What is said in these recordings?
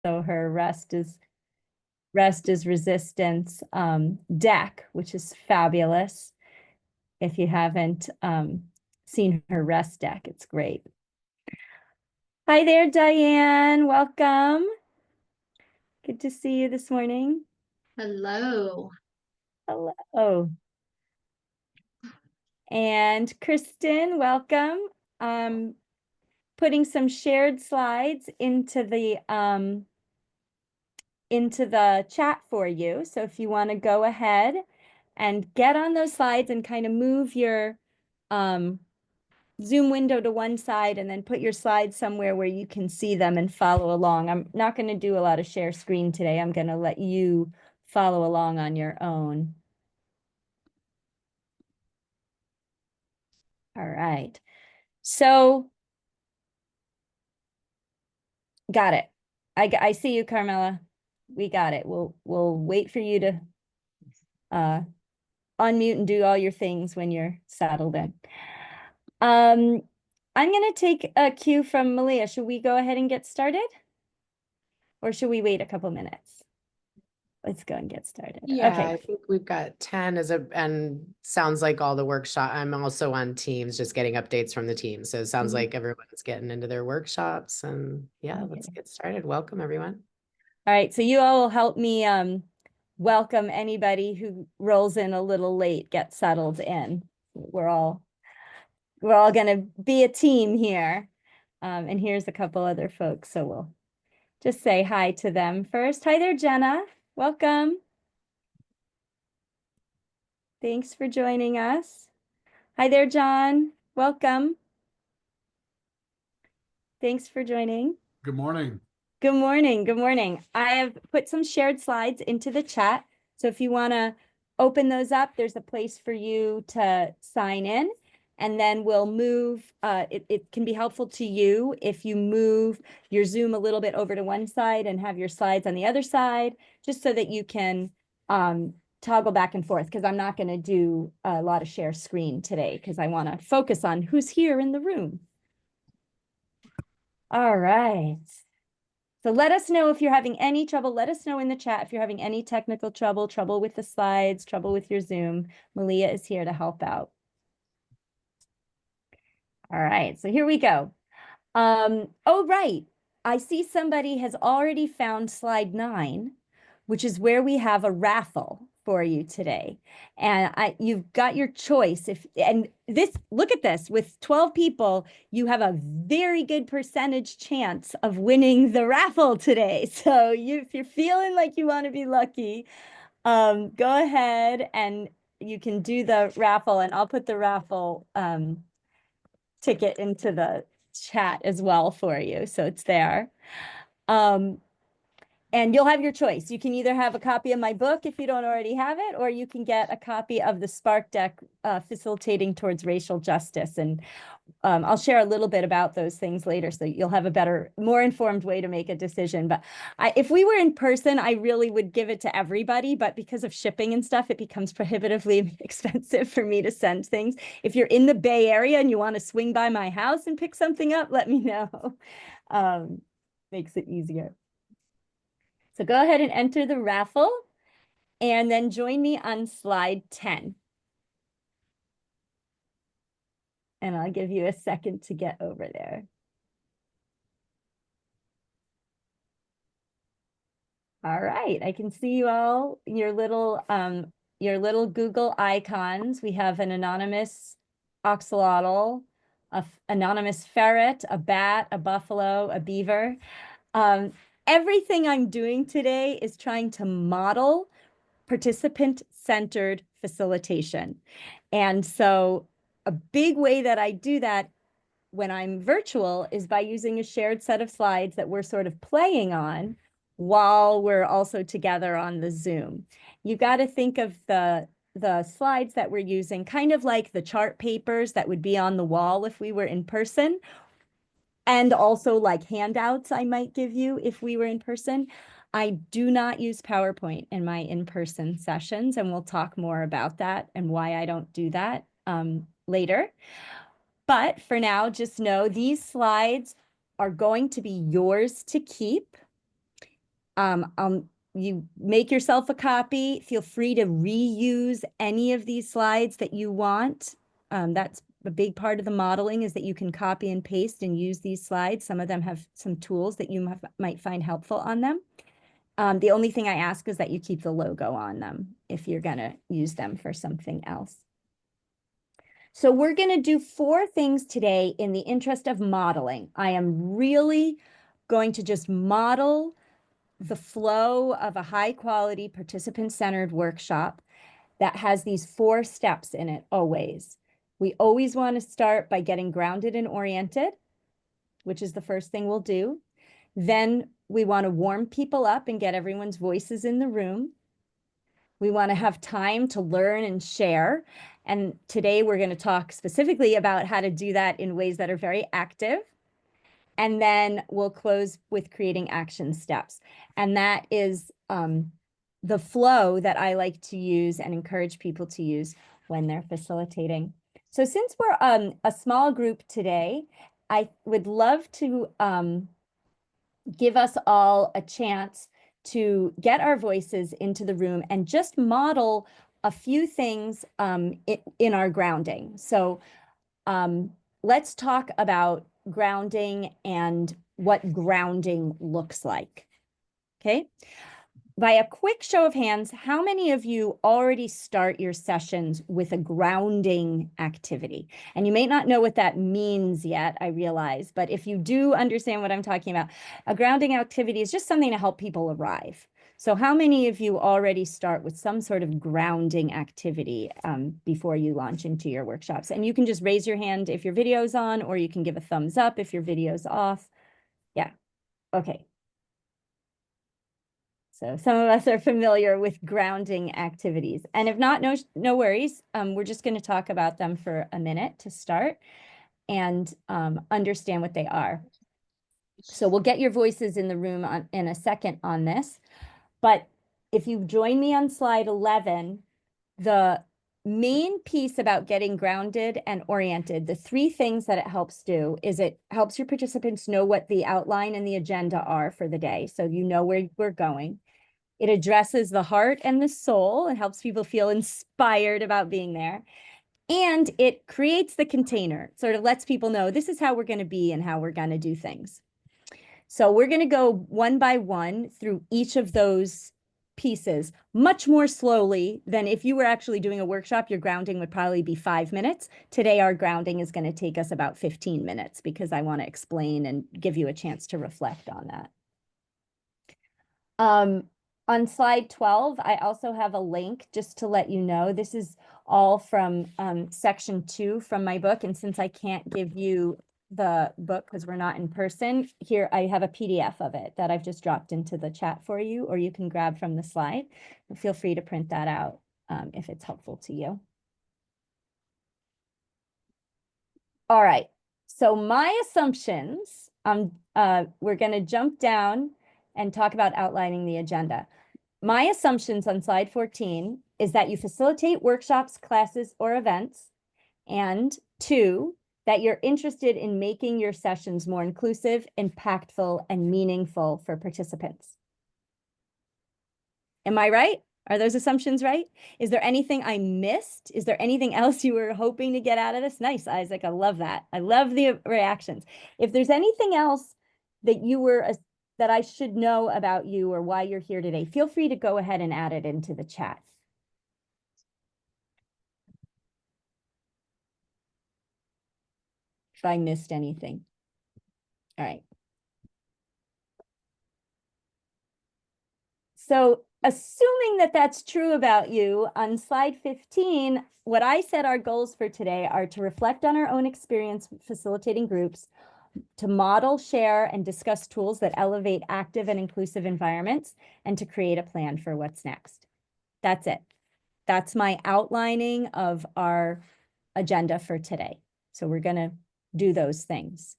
So her rest is resistance deck, which is fabulous. If you haven't seen her rest deck, it's great. Hi there, Diane. Welcome. Good to see you this morning. Hello. Hello. And Kristen, welcome. Putting some shared slides into the chat for you. So if you want to go ahead and get on those slides and kind of move your Zoom window to one side and then put your slides somewhere where you can see them and follow along. I'm not going to do a lot of share screen today. I'm going to let you follow along on your own. All right. So got it. I see you, Carmela. We got it. We'll wait for you to unmute and do all your things when you're settled in. I'm going to take a cue from Malia. Should we go ahead and get started? Or should we wait a couple minutes? Let's go and get started. Yeah, okay. I think we've got 10 and sounds like all the workshop. I'm also on Teams, just getting updates from the team. So it sounds like everyone's getting into their workshops, and yeah, let's get started. Welcome, everyone. All right, so you all will help me welcome anybody who rolls in a little late, get settled in. We're all gonna be a team here. And here's a couple other folks, so we'll just say hi to them first. Hi there, Jenna. Welcome. Thanks for joining us. Hi there, John. Welcome. Thanks for joining. Good morning. Good morning. Good morning. I have put some shared slides into the chat. So if you want to open those up, there's a place for you to sign in. And then we'll move, it can be helpful to you if you move your Zoom a little bit over to one side and have your slides on the other side, just so that you can toggle back and forth, because I'm not going to do a lot of share screen today, because I want to focus on who's here in the room. All right. So let us know if you're having any trouble. Let us know in the chat if you're having any technical trouble with the slides, trouble with your Zoom. Malia is here to help out. All right, so here we go. Oh, right. I see somebody has already found slide 9, which is where we have a raffle for you today. And you've got your choice. Look at this, with 12 people, you have a very good percentage chance of winning the raffle today. So if you're feeling like you want to be lucky, go ahead and you can do the raffle, and I'll put the raffle ticket into the chat as well for you, so it's there. And you'll have your choice. You can either have a copy of my book if you don't already have it, or you can get a copy of the Spark Deck, Facilitating Towards Racial Justice. And I'll share a little bit about those things later, so you'll have a better, more informed way to make a decision. But if we were in person, I really would give it to everybody. But because of shipping and stuff, it becomes prohibitively expensive for me to send things. If you're in the Bay Area and you want to swing by my house and pick something up, let me know. Makes it easier. So go ahead and enter the raffle, and then join me on slide 10. And I'll give you a second to get over there. All right, I can see you all, your little Google icons. We have an anonymous axolotl, an anonymous ferret, a bat, a buffalo, a beaver. Everything I'm doing today is trying to model participant-centered facilitation. And so a big way that I do that when I'm virtual is by using a shared set of slides that we're sort of playing on while we're also together on the Zoom. You got to think of the slides that we're using kind of like the chart papers that would be on the wall if we were in person, and also like handouts I might give you if we were in person. I do not use PowerPoint in my in-person sessions, and we'll talk more about that and why I don't do that later. But for now, just know these slides are going to be yours to keep. You make yourself a copy. Feel free to reuse any of these slides that you want. That's a big part of the modeling, is that you can copy and paste and use these slides. Some of them have some tools that you might find helpful on them. The only thing I ask is that you keep the logo on them if you're going to use them for something else. So we're going to do 4 things today in the interest of modeling. I am really going to just model the flow of a high-quality, participant-centered workshop that has these 4 steps in it always. We always want to start by getting grounded and oriented, which is the first thing we'll do. Then we want to warm people up and get everyone's voices in the room. We want to have time to learn and share. And today we're going to talk specifically about how to do that in ways that are very active. And then we'll close with creating action steps. And that is the flow that I like to use and encourage people to use when they're facilitating. So since we're a small group today, I would love to give us all a chance to get our voices into the room and just model a few things in our grounding. So let's talk about grounding and what grounding looks like. Okay. By a quick show of hands, how many of you already start your sessions with a grounding activity? And you may not know what that means yet, I realize, but if you do understand what I'm talking about, a grounding activity is just something to help people arrive. So how many of you already start with some sort of grounding activity before you launch into your workshops? And you can just raise your hand if your video's on, or you can give a thumbs up if your video's off. Yeah, okay. So some of us are familiar with grounding activities. And if not, no worries. We're just going to talk about them for a minute to start and understand what they are. So we'll get your voices in the room in a second on this. But if you join me on slide 11, the main piece about getting grounded and oriented, the 3 things that it helps do is it helps your participants know what the outline and the agenda are for the day. So you know where we're going. It addresses the heart and the soul and helps people feel inspired about being there. And it creates the container, sort of lets people know this is how we're going to be and how we're going to do things. So we're going to go one by one through each of those pieces much more slowly than if you were actually doing a workshop. Your grounding would probably be 5 minutes. Today, our grounding is going to take us about 15 minutes because I want to explain and give you a chance to reflect on that. On slide 12, I also have a link just to let you know. This is all from section 2 from my book. And since I can't give you the book because we're not in person, here I have a PDF of it that I've just dropped into the chat for you, or you can grab from the slide. Feel free to print that out if it's helpful to you. All right. So my assumptions, we're going to jump down and talk about outlining the agenda. My assumptions on slide 14 is that you facilitate workshops, classes, or events, and 2, that you're interested in making your sessions more inclusive, impactful, and meaningful for participants. Am I right? Are those assumptions right? Is there anything I missed? Is there anything else you were hoping to get out of this? Nice, Isaac. I love that. I love the reactions. If there's anything else that you were that I should know about you or why you're here today, feel free to go ahead and add it into the chat. If I missed anything. All right. So assuming that that's true about you, on slide 15, what I said our goals for today are to reflect on our own experience facilitating groups, to model, share, and discuss tools that elevate active and inclusive environments, and to create a plan for what's next. That's it. That's my outlining of our agenda for today. So we're going to do those things.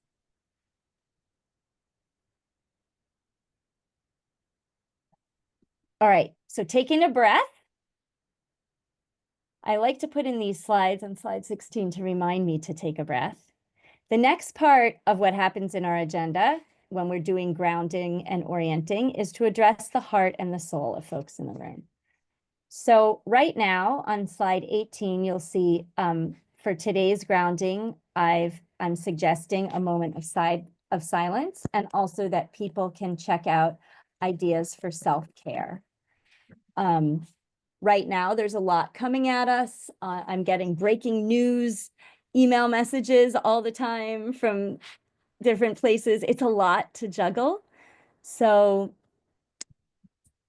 All right, so taking a breath. I like to put in these slides on slide 16 to remind me to take a breath. The next part of what happens in our agenda, when we're doing grounding and orienting is to address the heart and the soul of folks in the room. So right now on slide 18, you'll see for today's grounding, I'm suggesting a moment of silence, and also that people can check out ideas for self-care. Right now, there's a lot coming at us. I'm getting breaking news, email messages all the time from different places. It's a lot to juggle. So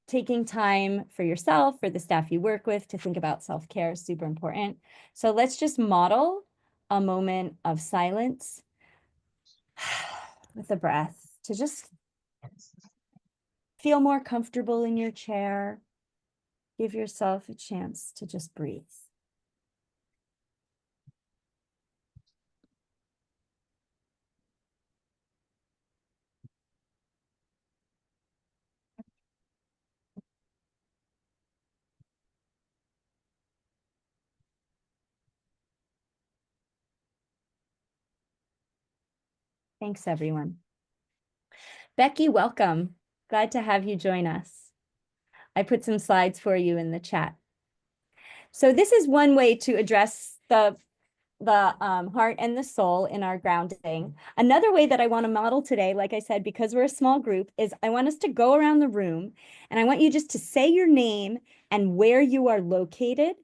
taking time for yourself, for the staff you work with, to think about self-care is super important. So let's just model a moment of silence with a breath to just feel more comfortable in your chair. Give yourself a chance to just breathe. Thanks, everyone. Becky, welcome. Glad to have you join us. I put some slides for you in the chat. So this is one way to address the heart and the soul in our grounding. Another way that I want to model today, like I said, because we're a small group, is I want us to go around the room and I want you just to say your name and where you are located.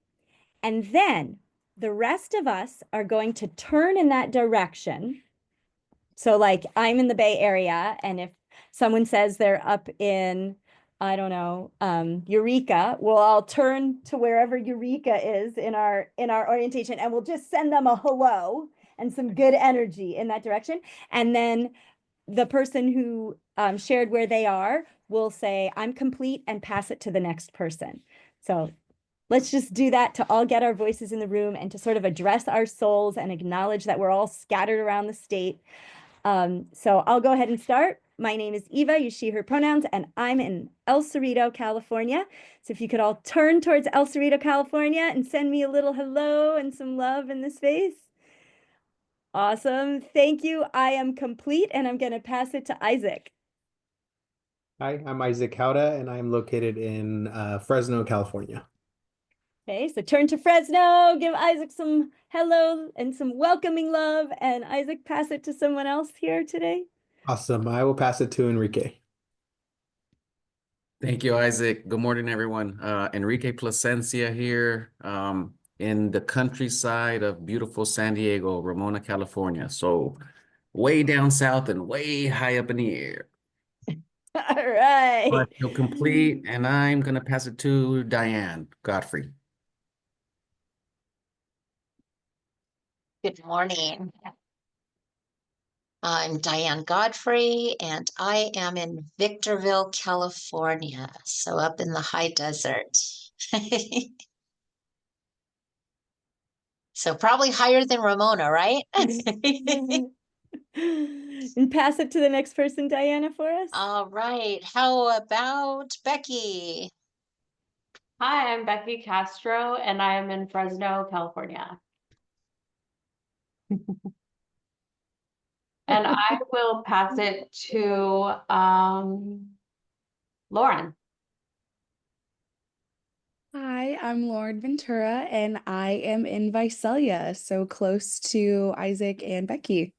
And then the rest of us are going to turn in that direction. So like I'm in the Bay Area, and if someone says they're up in, I don't know, Eureka, we'll all turn to wherever Eureka is in our orientation, and we'll just send them a hello and some good energy in that direction. And then the person who shared where they are will say, I'm complete, and pass it to the next person. So let's just do that to all get our voices in the room and to sort of address our souls and acknowledge that we're all scattered around the state. So I'll go ahead and start. My name is Eva, use she, her pronouns, and I'm in El Cerrito, California. So if you could all turn towards El Cerrito, California and send me a little hello and some love in the space. Awesome. Thank you. I am complete, and I'm going to pass it to Isaac. Hi, I'm Isaac Hauda, and I'm located in Fresno, California. Okay, so turn to Fresno, give Isaac some hello and some welcoming love, and Isaac, pass it to someone else here today. Awesome. I will pass it to Enrique. Thank you, Isaac. Good morning, everyone. Enrique Plasencia here in the countryside of beautiful San Diego, Ramona, California. So way down south and way high up in the air. All right. But you're complete, and I'm going to pass it to Diane Godfrey. Good morning. I'm Diane Godfrey, and I am in Victorville, California, so up in the high desert. So probably higher than Ramona, right? And pass it to the next person, Diana, for us. All right. How about Becky? Hi, I'm Becky Castro, and I am in Fresno, California. And I will pass it to Lauren. Hi, I'm Lauren Ventura, and I am in Visalia, so close to Isaac and Becky.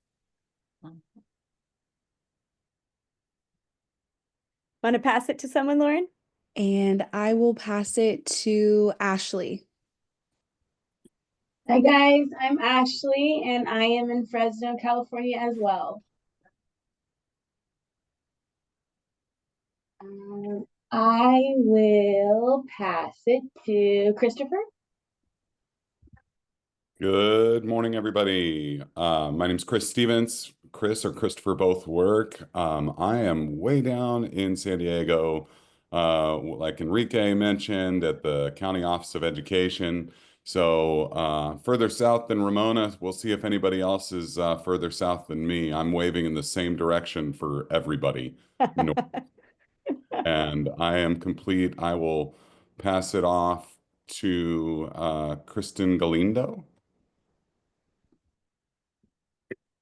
Want to pass it to someone, Lauren? And I will pass it to Ashley. Hi guys, I'm Ashley and I am in Fresno, California as well. I will pass it to Christopher. Good morning, everybody. My name's Chris Stevens. Chris or Christopher both work. I am way down in San Diego, like Enrique mentioned, at the County Office of Education. So further south than Ramona. We'll see if anybody else is further south than me. I'm waving in the same direction for everybody. And I am complete. I will pass it off to Kristen Galindo.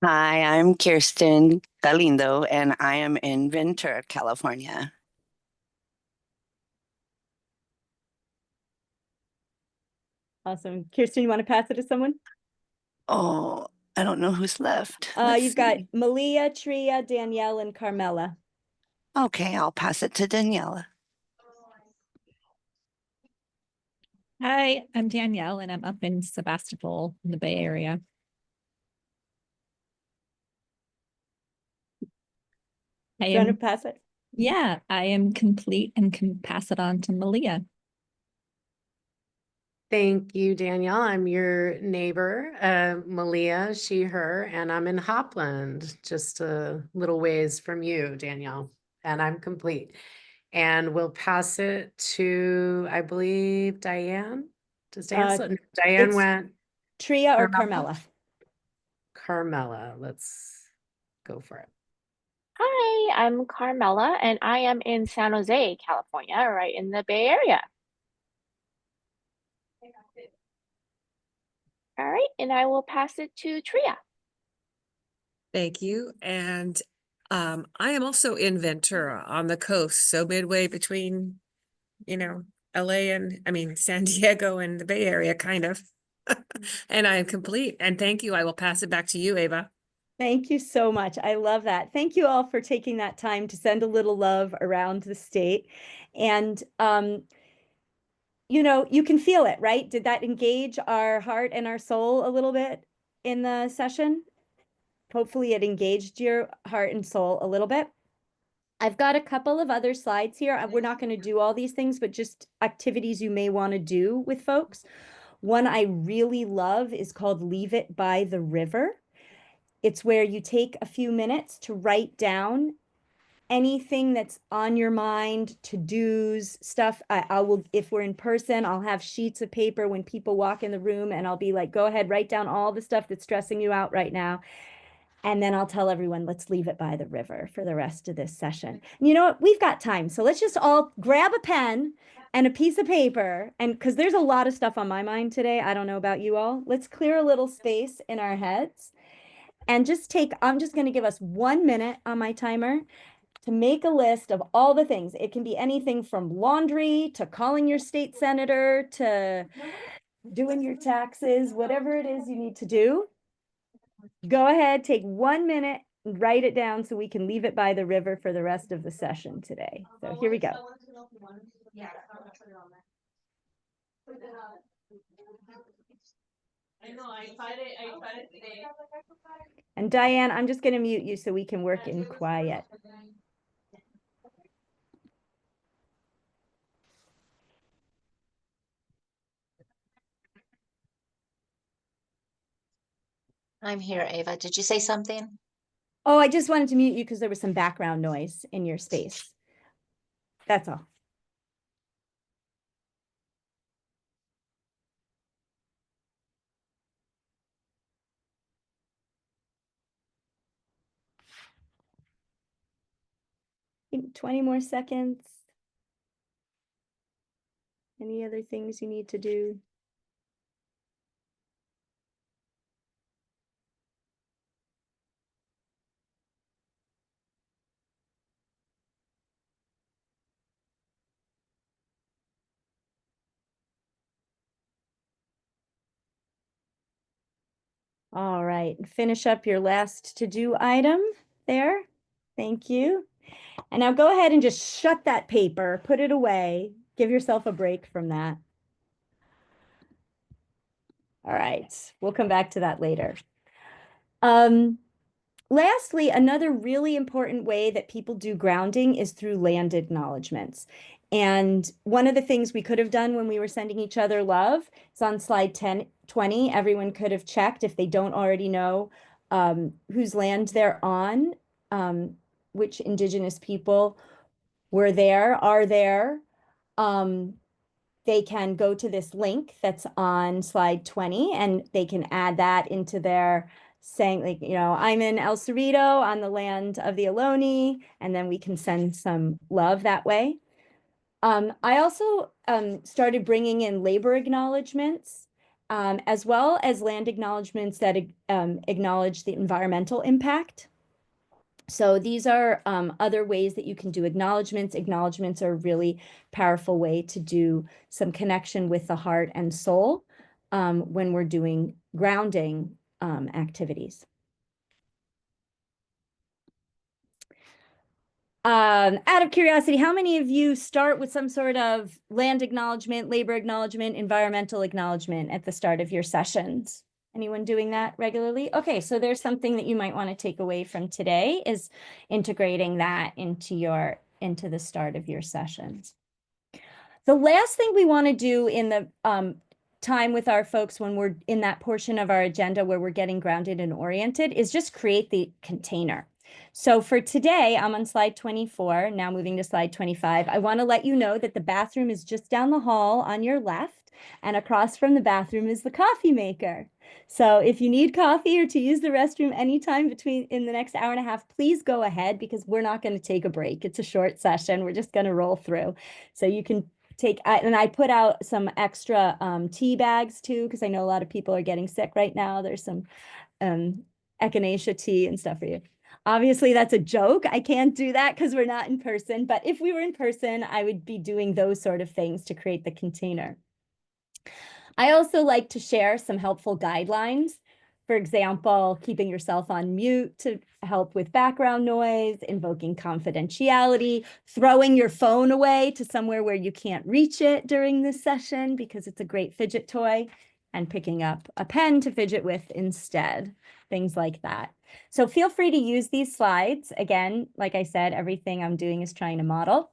Hi, I'm Kirsten Galindo, and I am in Ventura, California. Awesome. Kirsten, you want to pass it to someone? Oh, I don't know who's left. Let's You've got see. Malia, Tria, Danielle, and Carmela. Okay, I'll pass it to Daniela. Hi, I'm Danielle and I'm up in Sebastopol in the Bay Area. Do you want to pass it? Yeah, I am complete and can pass it on to Malia. Thank you, Danielle. I'm your neighbor, Malia, she, her, and I'm in Hopland, just a little ways from you, Danielle, and I'm complete. And we'll pass it to, I believe, Diane. Does Diane still? No, Diane it's went. Tria or Carmela? Carmela, let's go for it. Hi, I'm Carmela, and I am in San Jose, California, right in the Bay Area. All right, and I will pass it to Tria. Thank you. And I am also in Ventura on the coast, so midway between, LA and, San Diego and the Bay Area, kind of. And I am complete. And thank you. I will pass it back to you, Ava. Thank you so much. I love that. Thank you all for taking that time to send a little love around the state. And, you can feel it, right? Did that engage our heart and our soul a little bit in the session? Hopefully it engaged your heart and soul a little bit. I've got a couple of other slides here. We're not going to do all these things, but just activities you may want to do with folks. One I really love is called Leave It by the River. It's where you take a few minutes to write down anything that's on your mind, to-dos, stuff. I will, if we're in person, I'll have sheets of paper when people walk in the room and I'll be like, go ahead, write down all the stuff that's stressing you out right now. And then I'll tell everyone, let's leave it by the river for the rest of this session. And you know what? We've got time. So let's just all grab a pen and a piece of paper. And because there's a lot of stuff on my mind today, I don't know about you all. Let's clear a little space in our heads and I'm just going to give us 1 minute on my timer to make a list of all the things. It can be anything from laundry to calling your state senator to doing your taxes, whatever it is you need to do. Go ahead, take 1 minute, write it down so we can leave it by the river for the rest of the session today. So here we go. And Diane, I'm just going to mute you so we can work in quiet. I'm here, Ava. Did you say something? Oh, I just wanted to mute you because there was some background noise in your space. That's all. Give me 20 more seconds. Any other things you need to do? All right, finish up your last to-do item there. Thank you. And now go ahead and just shut that paper, put it away, give yourself a break from that. All right, we'll come back to that later. Lastly, another really important way that people do grounding is through land acknowledgements. And one of the things we could have done when we were sending each other love is on slide 20, everyone could have checked if they don't already know whose land they're on, which Indigenous people are there. They can go to this link that's on slide 20 and they can add that into their saying, like, I'm in El Cerrito on the land of the Ohlone, and then we can send some love that way. I also started bringing in labor acknowledgements as well as land acknowledgements that acknowledge the environmental impact. So these are other ways that you can do acknowledgements. Acknowledgements are a really powerful way to do some connection with the heart and soul when we're doing grounding activities. Out of curiosity, how many of you start with some sort of land acknowledgement, labor acknowledgement, environmental acknowledgement at the start of your sessions? Anyone doing that regularly? Okay, so there's something that you might want to take away from today is integrating that into the start of your sessions. The last thing we want to do in the time with our folks when we're in that portion of our agenda where we're getting grounded and oriented is just create the container. So for today, I'm on slide 24, now moving to slide 25. I want to let you know that the bathroom is just down the hall on your left, and across from the bathroom is the coffee maker. So if you need coffee or to use the restroom anytime in the next hour and a half, please go ahead because we're not going to take a break. It's a short session. We're just going to roll through. So you can and I put out some extra tea bags too, because I know a lot of people are getting sick right now. There's some echinacea tea and stuff for you. Obviously, that's a joke. I can't do that because we're not in person. But if we were in person, I would be doing those sort of things to create the container. I also like to share some helpful guidelines. For example, keeping yourself on mute to help with background noise, invoking confidentiality, throwing your phone away to somewhere where you can't reach it during this session because it's a great fidget toy, and picking up a pen to fidget with instead, things like that. So feel free to use these slides. Again, like I said, everything I'm doing is trying to model.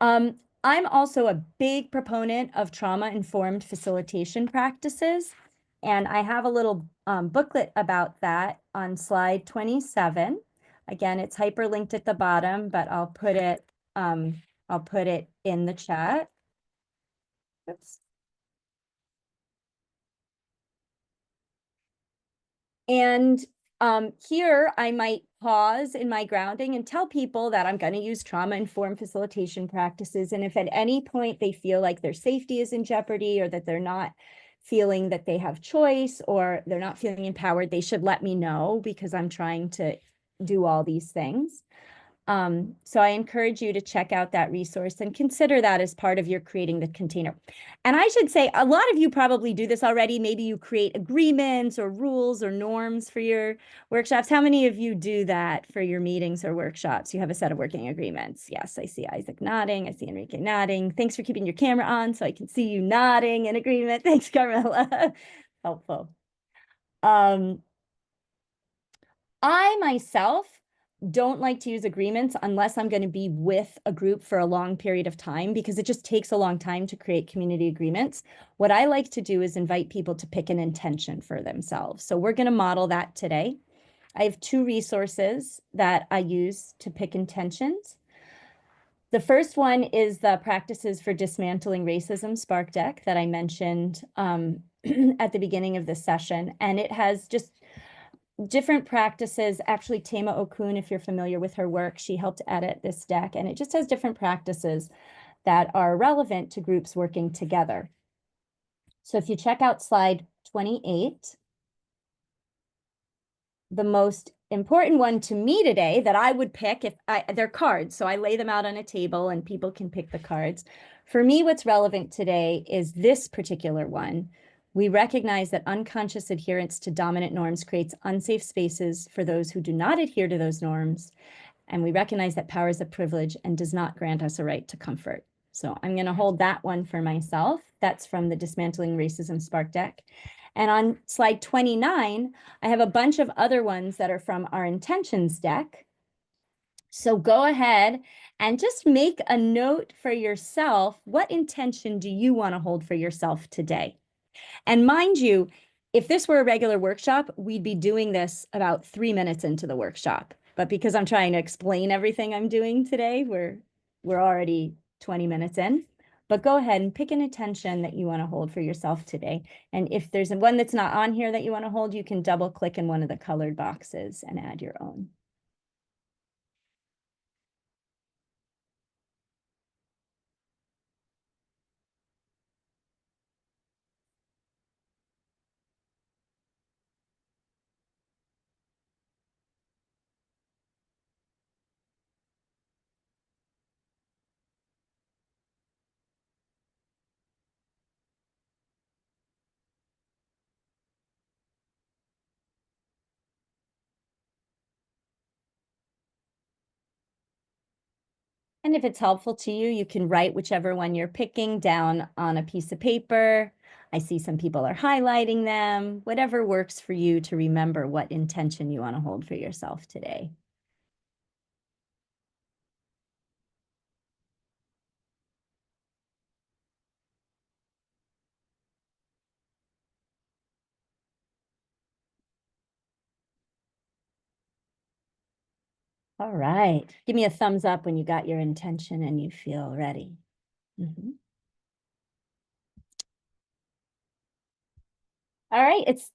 I'm also a big proponent of trauma-informed facilitation practices, and I have a little booklet about that on slide 27. Again, it's hyperlinked at the bottom, but I'll put it in the chat. Oops. And here I might pause in my grounding and tell people that I'm going to use trauma-informed facilitation practices. And if at any point they feel like their safety is in jeopardy or that they're not feeling that they have choice or they're not feeling empowered, they should let me know because I'm trying to do all these things. So I encourage you to check out that resource and consider that as part of your creating the container. And I should say, a lot of you probably do this already. Maybe you create agreements or rules or norms for your workshops. How many of you do that for your meetings or workshops? You have a set of working agreements. Yes, I see Isaac nodding. I see Enrique nodding. Thanks for keeping your camera on so I can see you nodding in agreement. Thanks, Carmela. Helpful. I myself don't like to use agreements unless I'm going to be with a group for a long period of time because it just takes a long time to create community agreements. What I like to do is invite people to pick an intention for themselves. So we're going to model that today. I have two resources that I use to pick intentions. The first one is the Practices for Dismantling Racism Spark Deck that I mentioned at the beginning of this session. And it has just different practices. Actually, Tema Okun, if you're familiar with her work, she helped edit this deck, and it just has different practices that are relevant to groups working together. So if you check out slide 28, the most important one to me today that I would pick, they're cards, so I lay them out on a table and people can pick the cards. For me, what's relevant today is this particular one. We recognize that unconscious adherence to dominant norms creates unsafe spaces for those who do not adhere to those norms. And we recognize that power is a privilege and does not grant us a right to comfort. So I'm going to hold that one for myself. That's from the Dismantling Racism Spark Deck. And on slide 29, I have a bunch of other ones that are from our intentions deck. So go ahead and just make a note for yourself. What intention do you want to hold for yourself today? And mind you, if this were a regular workshop, we'd be doing this about 3 minutes into the workshop. But because I'm trying to explain everything I'm doing today, we're already 20 minutes in. But go ahead and pick an intention that you want to hold for yourself today. And if there's one that's not on here that you want to hold, you can double click in one of the colored boxes and add your own. And if it's helpful to you, you can write whichever one you're picking down on a piece of paper. I see some people are highlighting them, whatever works for you to remember what intention you want to hold for yourself today. All right. Give me a thumbs up when you got your intention and you feel ready. All right. It's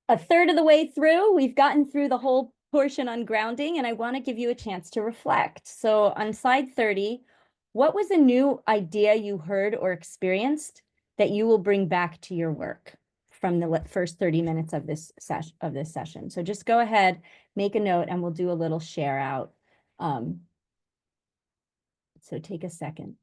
a third of the way through. We've gotten through the whole portion on grounding, and I want to give you a chance to reflect. So on slide 30, what was a new idea you heard or experienced that you will bring back to your work from the first 30 minutes of this session? So just go ahead, make a note, and we'll do a little share out. So take a second.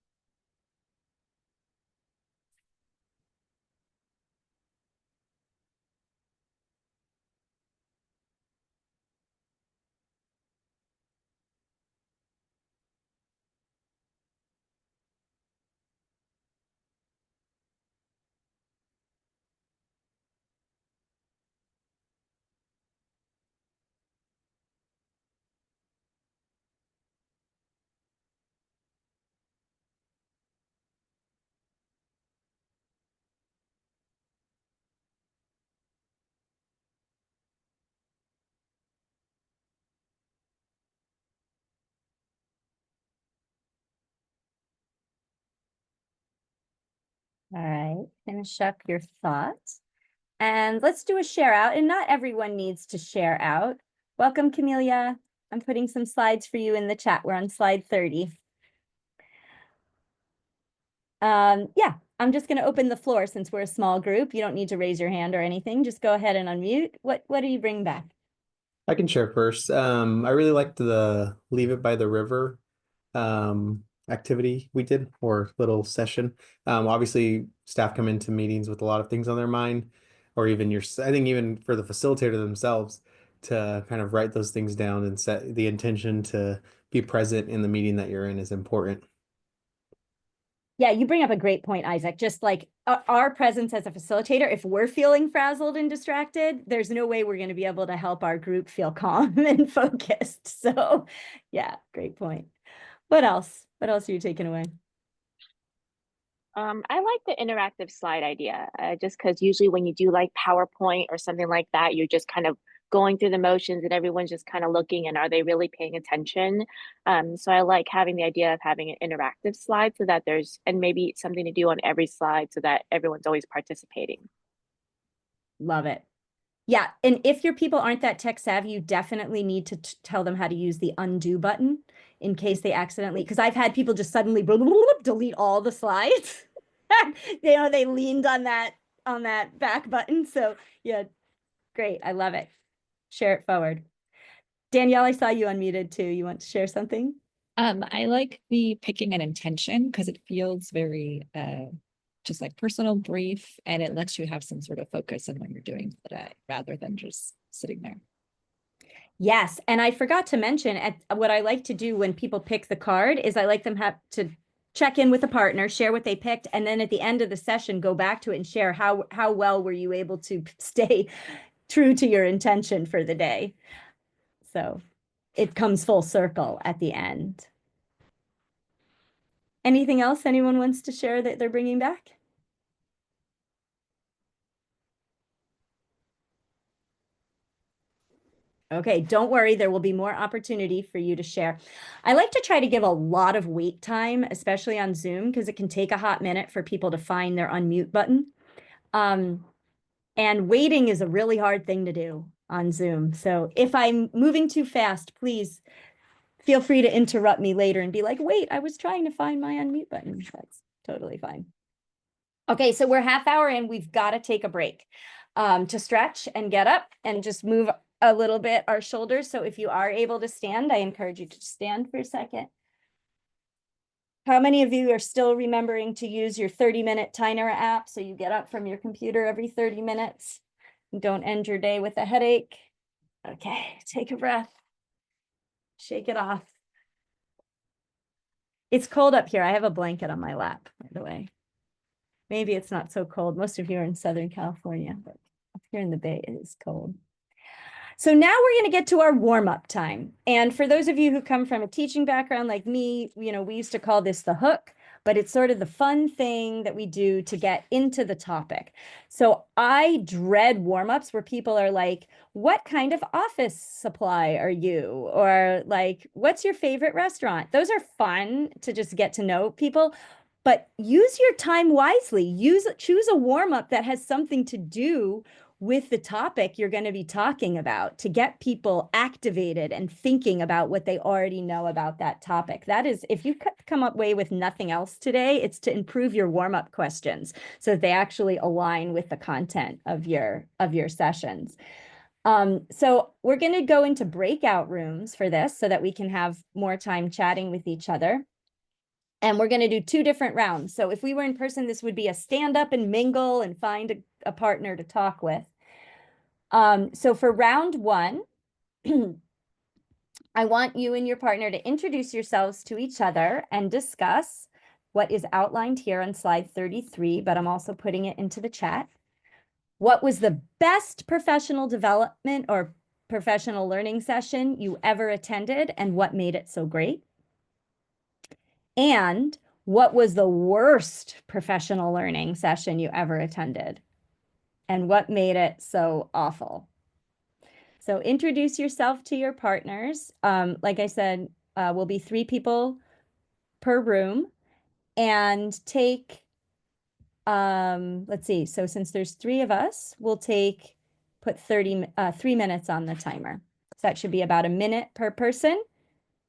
All right, finish up your thoughts. And let's do a share out, and not everyone needs to share out. Welcome, Camelia. I'm putting some slides for you in the chat. We're on slide 30. Yeah, I'm just going to open the floor since we're a small group. You don't need to raise your hand or anything. Just go ahead and unmute. What do you bring back? I can share first. I really liked the Leave It by the River activity we did, or little session. Obviously staff come into meetings with a lot of things on their mind, or even I think even for the facilitator themselves to kind of write those things down and set the intention to be present in the meeting that you're in is important. Yeah, you bring up a great point, Isaac. Just like our presence as a facilitator, if we're feeling frazzled and distracted, there's no way we're going to be able to help our group feel calm and focused. So yeah, great point. What else? What else are you taking away? I like the interactive slide idea, just because usually when you do like PowerPoint or something like that, you're just kind of going through the motions and everyone's just kind of looking and are they really paying attention? So I like having the idea of having an interactive slide so that and maybe something to do on every slide so that everyone's always participating. Love it. Yeah, and if your people aren't that tech savvy, you definitely need to tell them how to use the undo button in case they accidentally, because I've had people just suddenly delete all the slides. They leaned on that back button. So yeah, great. I love it. Share it forward. Danielle, I saw you unmuted too. You want to share something? I like the picking an intention because it feels very just like personal, brief, and it lets you have some sort of focus on what you're doing today rather than just sitting there. Yes, and I forgot to mention what I like to do when people pick the card is I like them to check in with a partner, share what they picked, and then at the end of the session, go back to it and share how well were you able to stay true to your intention for the day. So it comes full circle at the end. Anything else anyone wants to share that they're bringing back? Okay, don't worry, there will be more opportunity for you to share. I like to try to give a lot of wait time, especially on Zoom, because it can take a hot minute for people to find their unmute button. And waiting is a really hard thing to do on Zoom. So if I'm moving too fast, please feel free to interrupt me later and be like, wait, I was trying to find my unmute button. That's totally fine. Okay, so we're half hour in. We've got to take a break to stretch and get up and just move a little bit our shoulders. So if you are able to stand, I encourage you to stand for a second. How many of you are still remembering to use your 30-minute timer app so you get up from your computer every 30 minutes and don't end your day with a headache? Okay, take a breath. Shake it off. It's cold up here. I have a blanket on my lap, by the way. Maybe it's not so cold. Most of you are in Southern California, but up here in the Bay, it is cold. So now we're going to get to our warm-up time. And for those of you who come from a teaching background like me, we used to call this the hook, but it's sort of the fun thing that we do to get into the topic. So I dread warm-ups where people are like, what kind of office supply are you? Or like, what's your favorite restaurant? Those are fun to just get to know people. But use your time wisely. Choose a warm-up that has something to do with the topic you're going to be talking about to get people activated and thinking about what they already know about that topic. That is, if you come away with nothing else today, it's to improve your warm-up questions so that they actually align with the content of your sessions. So we're going to go into breakout rooms for this so that we can have more time chatting with each other. And we're going to do 2 different rounds. So if we were in person, this would be a stand up and mingle and find a partner to talk with. So for round 1, I want you and your partner to introduce yourselves to each other and discuss what is outlined here on slide 33, but I'm also putting it into the chat. What was the best professional development or professional learning session you ever attended and what made it so great? And what was the worst professional learning session you ever attended? And what made it so awful? So introduce yourself to your partners. Like I said, we'll be 3 people per room. And take, let's see. So since there's 3 of us, we'll put 3 minutes on the timer. So that should be about a minute per person.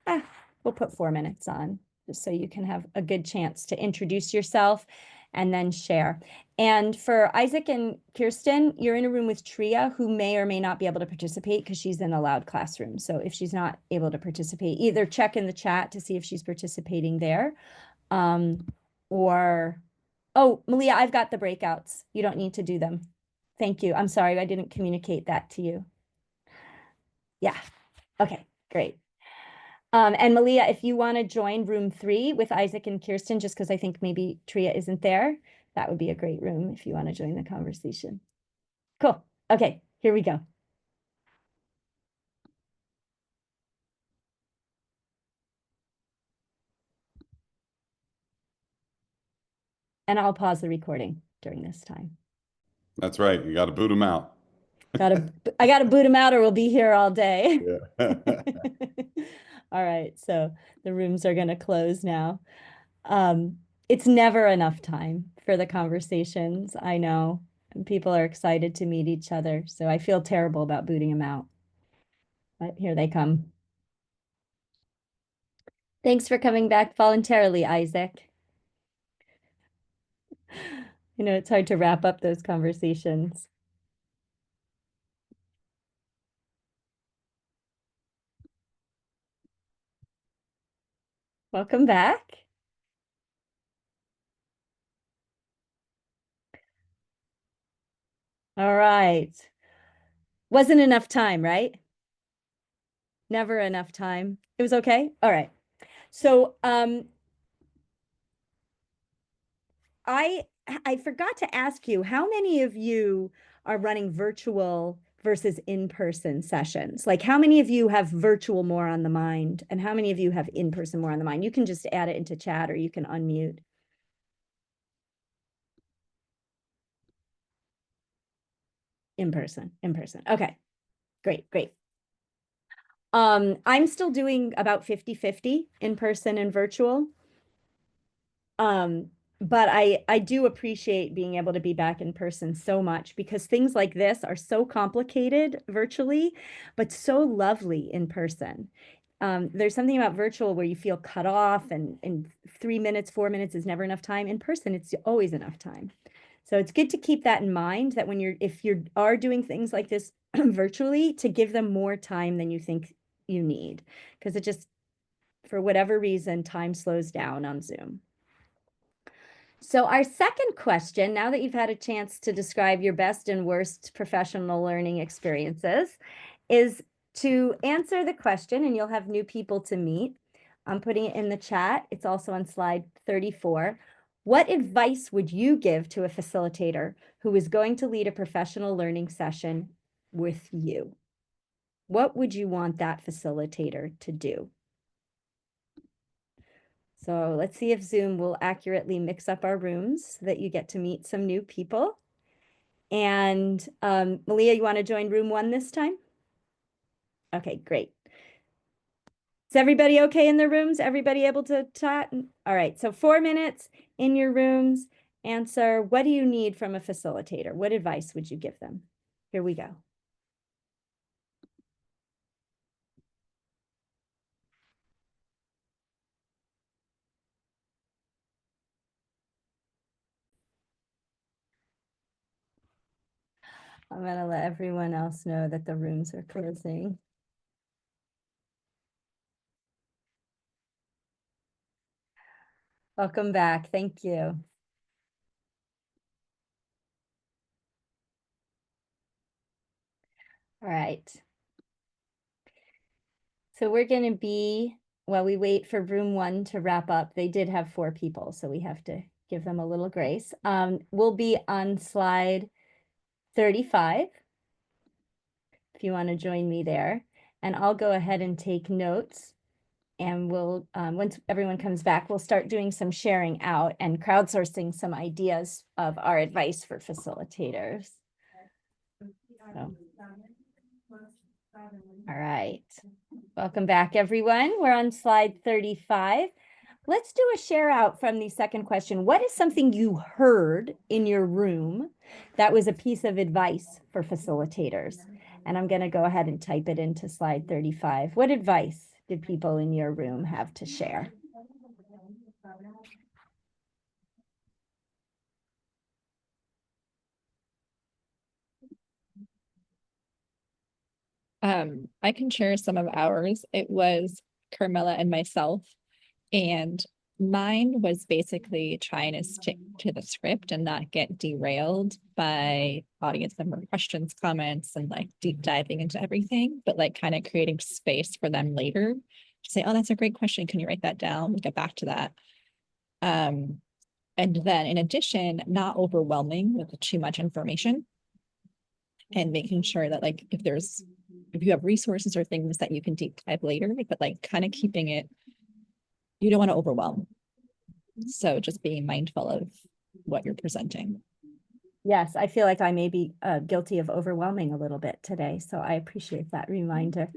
We'll put 4 minutes on, just so you can have a good chance to introduce yourself and then share. And for Isaac and Kirsten, you're in a room with Tria, who may or may not be able to participate because she's in a loud classroom. So if she's not able to participate, either check in the chat to see if she's participating there. Oh, Malia, I've got the breakouts. You don't need to do them. Thank you. I'm sorry, I didn't communicate that to you. Yeah. Okay, great. And Malia, if you want to join room 3 with Isaac and Kirsten, just because I think maybe Tria isn't there, that would be a great room if you want to join the conversation. Cool. Okay, here we go. And I'll pause the recording during this time. That's right. You got to boot them out. I got to boot them out or we'll be here all day. Yeah. All right, so the rooms are going to close now. It's never enough time for the conversations, I know. And people are excited to meet each other, so I feel terrible about booting them out. But here they come. Thanks for coming back voluntarily, Isaac. It's hard to wrap up those conversations. Welcome back. All right. Wasn't enough time, right? Never enough time. It was okay? All right. So I forgot to ask you, how many of you are running virtual versus in-person sessions? Like, how many of you have virtual more on the mind and how many of you have in-person more on the mind? You can just add it into chat or you can unmute. In person. Okay, great. I'm still doing about 50-50 in person and virtual. But I do appreciate being able to be back in person so much because things like this are so complicated virtually, but so lovely in person. There's something about virtual where you feel cut off and 3 minutes, 4 minutes is never enough time. In person, it's always enough time. So it's good to keep that in mind that if you are doing things like this virtually, to give them more time than you think you need, because it just, for whatever reason, time slows down on Zoom. So our second question, now that you've had a chance to describe your best and worst professional learning experiences, is to answer the question, and you'll have new people to meet, I'm putting it in the chat. It's also on slide 34. What advice would you give to a facilitator who is going to lead a professional learning session with you? What would you want that facilitator to do? So let's see if Zoom will accurately mix up our rooms so that you get to meet some new people. And Malia, you want to join room 1 this time? Okay, great. Is everybody okay in their rooms? Everybody able to chat? All right, so 4 minutes in your rooms. Answer, what do you need from a facilitator? What advice would you give them? Here we go. I'm going to let everyone else know that the rooms are closing. Welcome back. Thank you. All right. So we're going to be, while we wait for room 1 to wrap up, they did have 4 people, so we have to give them a little grace. We'll be on slide 35, if you want to join me there. And I'll go ahead and take notes. And we'll, once everyone comes back, we'll start doing some sharing out and crowdsourcing some ideas of our advice for facilitators. So. All right. Welcome back, everyone. We're on slide 35. Let's do a share out from the second question. What is something you heard in your room that was a piece of advice for facilitators? And I'm going to go ahead and type it into slide 35. What advice did people in your room have to share? I can share some of ours. It was Carmela and myself, and mine was basically trying to stick to the script and not get derailed by audience member questions, comments, and like deep diving into everything, but like kind of creating space for them later to say, oh, that's a great question. Can you write that down? We'll get back to that. And then in addition, not overwhelming with too much information and making sure that like if you have resources or things that you can deep dive later, but like kind of keeping it, you don't want to overwhelm. So just being mindful of what you're presenting. Yes, I feel like I may be guilty of overwhelming a little bit today, so I appreciate that reminder.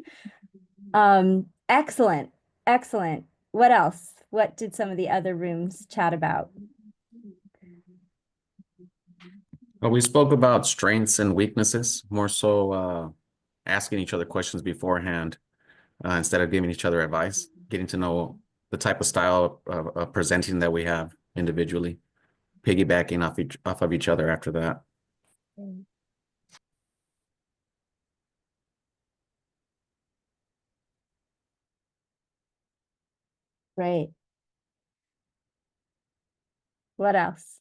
Excellent, excellent. What else? What did some of the other rooms chat about? Well, we spoke about strengths and weaknesses, more so asking each other questions beforehand instead of giving each other advice, getting to know the type of style of presenting that we have individually, piggybacking off of each other after that. Great. What else?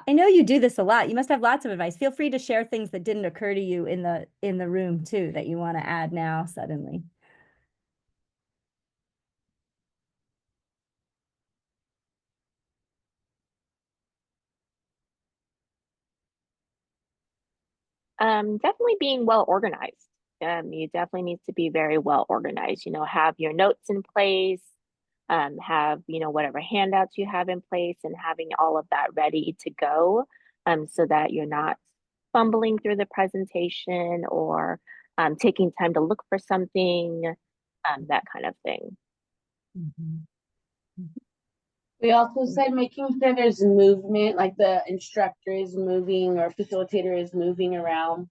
I know you do this a lot. You must have lots of advice. Feel free to share things that didn't occur to you in the room too, that you want to add now suddenly. Definitely being well organized. You definitely need to be very well organized. You know, have your notes in place, have, you know, whatever handouts you have in place and having all of that ready to go, so that you're not fumbling through the presentation or taking time to look for something, that kind of thing. We also said making sure there's movement, like the instructor is moving or facilitator is moving around,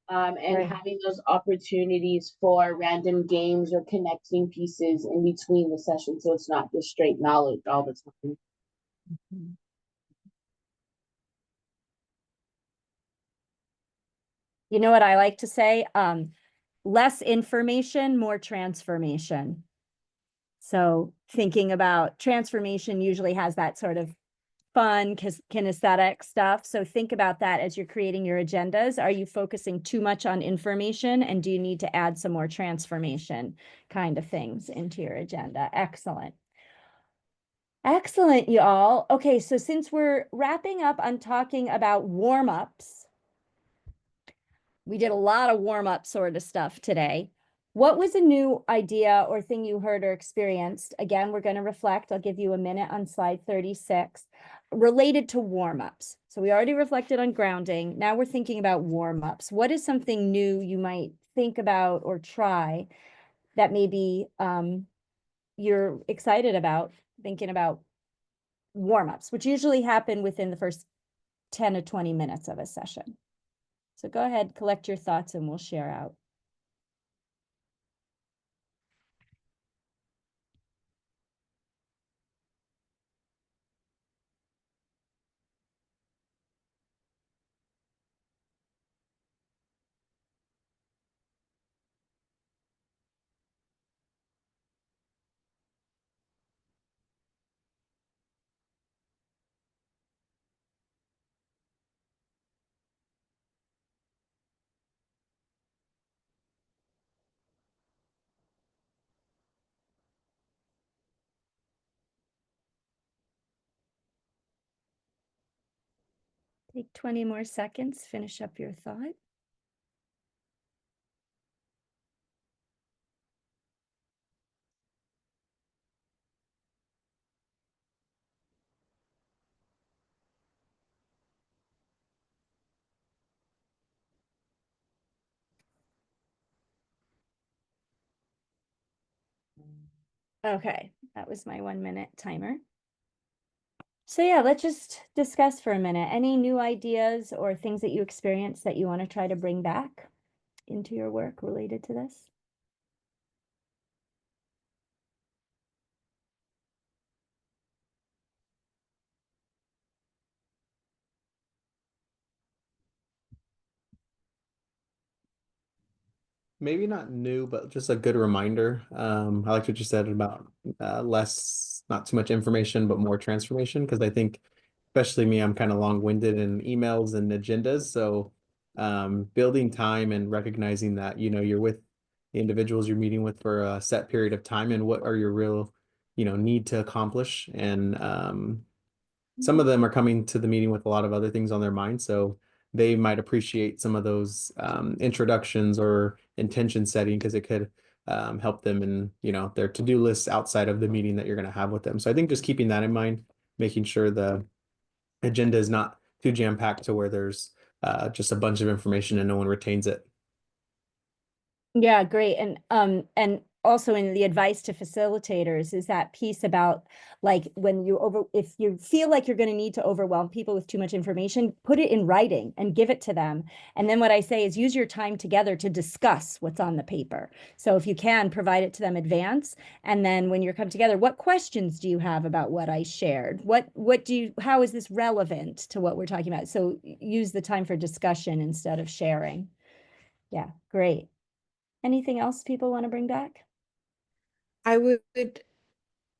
and having those opportunities for random games or connecting pieces in between the sessions, so it's not just straight knowledge all the time. You know what I like to say? Less information, more transformation. So thinking about transformation usually has that sort of fun, kinesthetic stuff. So think about that as you're creating your agendas. Are you focusing too much on information, and do you need to add some more transformation kind of things into your agenda? Excellent. Excellent, y'all. Okay, so since we're wrapping up on talking about warm-ups, we did a lot of warm-up sort of stuff today. What was a new idea or thing you heard or experienced? Again, we're going to reflect. I'll give you a minute on slide 36 related to warm-ups. So we already reflected on grounding. Now we're thinking about warm-ups. What is something new you might think about or try that maybe you're excited about, thinking about warm-ups, which usually happen within the first 10 to 20 minutes of a session. So go ahead, collect your thoughts, and we'll share out. Take 20 more seconds, finish up your thought. Okay, that was my 1 minute timer. So yeah, let's just discuss for a minute. Any new ideas or things that you experienced that you want to try to bring back into your work related to this? Maybe not new, but just a good reminder. I liked what you said about less, not too much information, but more transformation. Because I think, especially me, I'm kind of long-winded in emails and agendas. So building time and recognizing that, you're with the individuals you're meeting with for a set period of time, and what are your real, need to accomplish. And some of them are coming to the meeting with a lot of other things on their mind. So they might appreciate some of those introductions or intention setting, because it could help them in, their to-do lists outside of the meeting that you're going to have with them. So I think just keeping that in mind, making sure the agenda is not too jam-packed to where there's just a bunch of information and no one retains it. Yeah, great. And also in the advice to facilitators is that piece about, like, when if you feel like you're going to need to overwhelm people with too much information, put it in writing and give it to them. And then what I say is use your time together to discuss what's on the paper. So if you can, provide it to them in advance. And then when you come together, what questions do you have about what I shared? How is this relevant to what we're talking about? So use the time for discussion instead of sharing. Yeah, great. Anything else people want to bring back? I would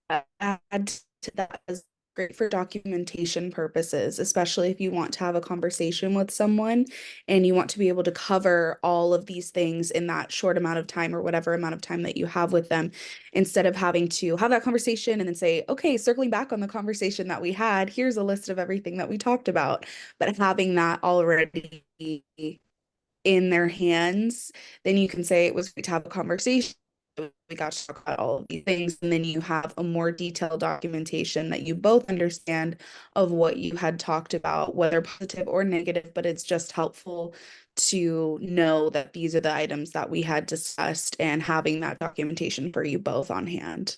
add to that as great for documentation purposes, especially if you want to have a conversation with someone and you want to be able to cover all of these things in that short amount of time or whatever amount of time that you have with them, instead of having to have that conversation and then say, okay, circling back on the conversation that we had, here's a list of everything that we talked about, but having that already in their hands, then you can say it was great to have a conversation. We got to talk about all of these things, and then you have a more detailed documentation that you both understand of what you had talked about, whether positive or negative, but it's just helpful to know that these are the items that we had discussed, and having that documentation for you both on hand.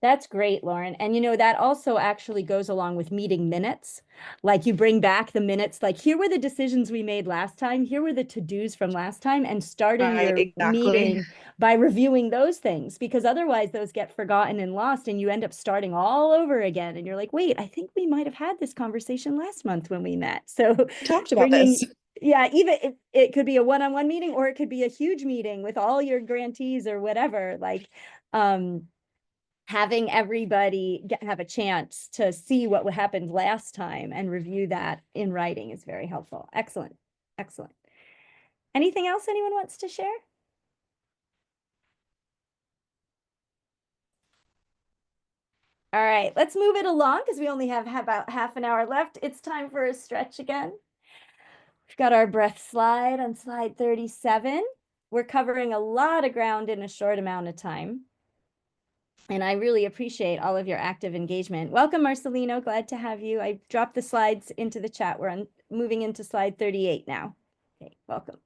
That's great, Lauren. And that also actually goes along with meeting minutes. Like, you bring back the minutes, like, here were the decisions we made last time, here were the to-dos from last time, and starting your meeting by reviewing those things, because otherwise those get forgotten and lost, and you end up starting all over again. And you're like, wait, I think we might have had this conversation last month when we met. So talked about this. Yeah, even it could be a one-on-one meeting, or it could be a huge meeting with all your grantees or whatever. Like, having everybody have a chance to see what happened last time and review that in writing is very helpful. Excellent. Excellent. Anything else anyone wants to share? All right, let's move it along because we only have about half an hour left. It's time for a stretch again. We've got our breath slide on slide 37. We're covering a lot of ground in a short amount of time. And I really appreciate all of your active engagement. Welcome, Marcelino. Glad to have you. I dropped the slides into the chat. We're moving into slide 38 now. Okay, welcome.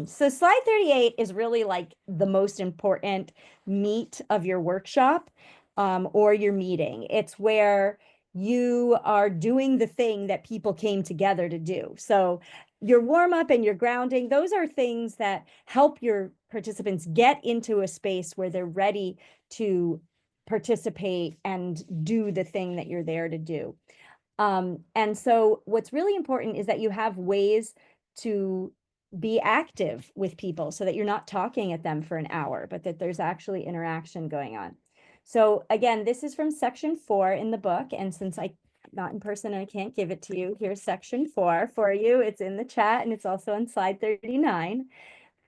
So slide 38 is really like the most important meat of your workshop or your meeting. It's where you are doing the thing that people came together to do. So your warm up and your grounding, those are things that help your participants get into a space where they're ready to participate and do the thing that you're there to do. And so what's really important is that you have ways to be active with people so that you're not talking at them for an hour, but that there's actually interaction going on. So again, this is from section 4 in the book. And since I'm not in person and I can't give it to you, here's section 4 for you. It's in the chat and it's also on slide 39.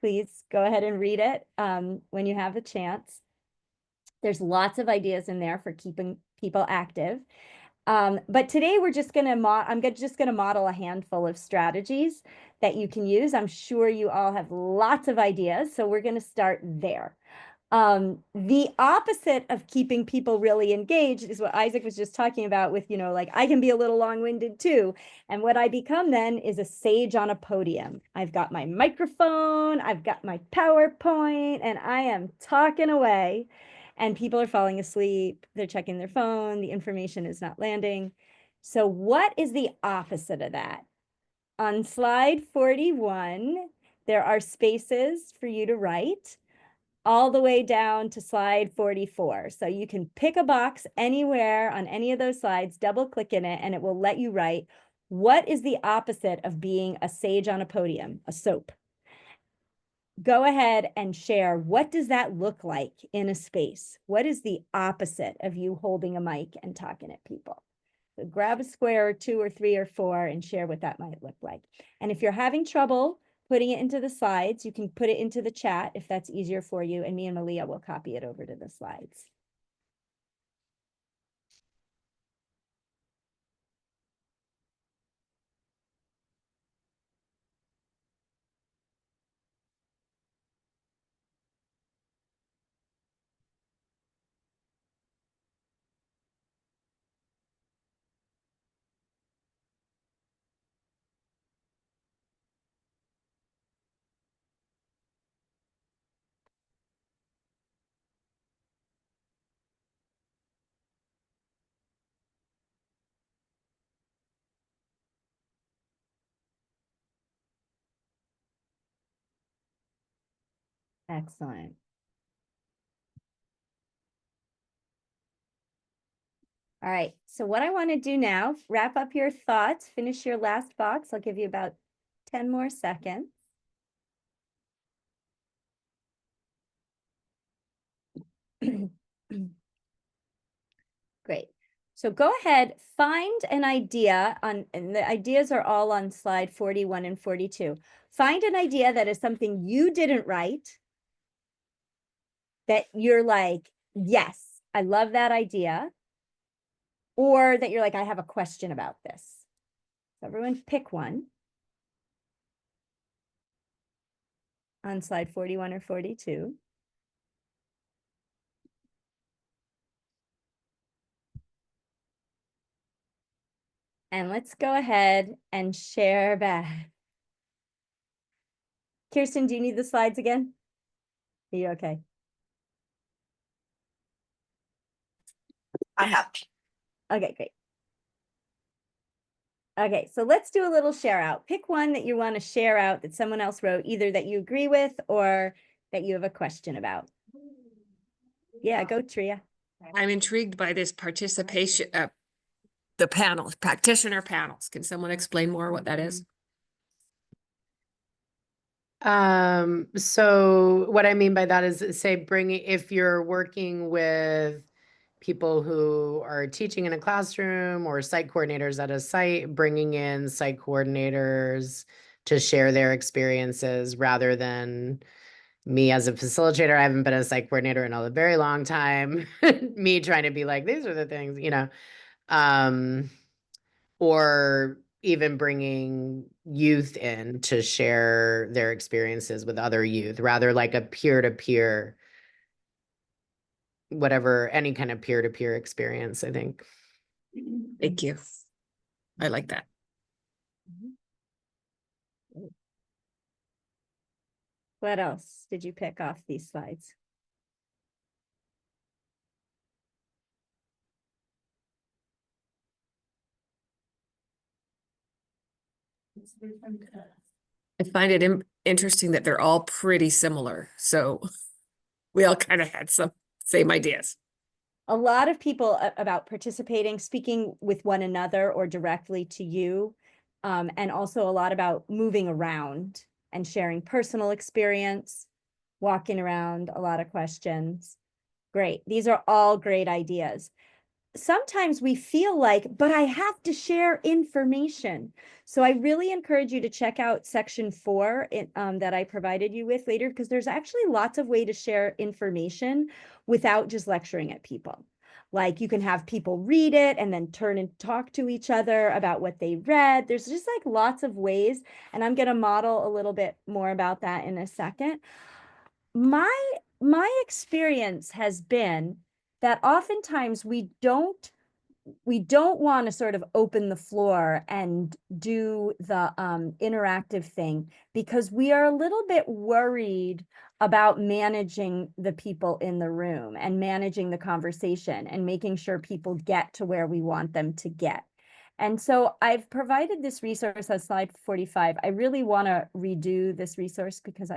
Please go ahead and read it when you have a chance. There's lots of ideas in there for keeping people active. But today we're just going to I'm just going to model a handful of strategies that you can use. I'm sure you all have lots of ideas, so we're going to start there. The opposite of keeping people really engaged is what Isaac was just talking about with, like I can be a little long-winded too. And what I become then is a sage on a podium. I've got my microphone, I've got my PowerPoint, and I am talking away. And people are falling asleep, they're checking their phone, the information is not landing. So what is the opposite of that? On slide 41, there are spaces for you to write all the way down to slide 44. So you can pick a box anywhere on any of those slides, double click in it, and it will let you write, what is the opposite of being a sage on a podium, a soap? Go ahead and share, what does that look like in a space? What is the opposite of you holding a mic and talking at people? So grab a square or 2 or 3 or 4 and share what that might look like. And if you're having trouble putting it into the slides, you can put it into the chat if that's easier for you, and me and Malia will copy it over to the slides. Excellent. All right, so what I want to do now, wrap up your thoughts, finish your last box. I'll give you about 10 more seconds. Great. So go ahead, find an idea and the ideas are all on slide 41 and 42. Find an idea that is something you didn't write, that you're like, yes, I love that idea. Or that you're like, I have a question about this. So everyone pick one on slide 41 or 42. And let's go ahead and share back. Kirsten, do you need the slides again? Are you okay? I have. Okay, great. Okay, so let's do a little share out. Pick one that you want to share out that someone else wrote, either that you agree with or that you have a question about. Yeah, go Tria. I'm intrigued by this participation, the panels, practitioner panels. Can someone explain more what that is? So what I mean by that is say if you're working with people who are teaching in a classroom or site coordinators at a site, bringing in site coordinators to share their experiences rather than me as a facilitator. I haven't been a site coordinator in a very long time. Me trying to be like, these are the things, or even bringing youth in to share their experiences with other youth, rather like a peer-to-peer, whatever, any kind of peer-to-peer experience, I think. Thank you. I like that. What else did you pick off these slides? I find it interesting that they're all pretty similar. So we all kind of had some same ideas. A lot of people about participating, speaking with one another or directly to you, and also a lot about moving around and sharing personal experience, walking around, a lot of questions. Great. These are all great ideas. Sometimes we feel like, but I have to share information. So I really encourage you to check out section 4 that I provided you with later, because there's actually lots of ways to share information without just lecturing at people. Like you can have people read it and then turn and talk to each other about what they read. There's just like lots of ways. And I'm going to model a little bit more about that in a second. My experience has been that oftentimes we don't want to sort of open the floor and do the interactive thing because we are a little bit worried about managing the people in the room and managing the conversation and making sure people get to where we want them to get. And so I've provided this resource on slide 45. I really want to redo this resource because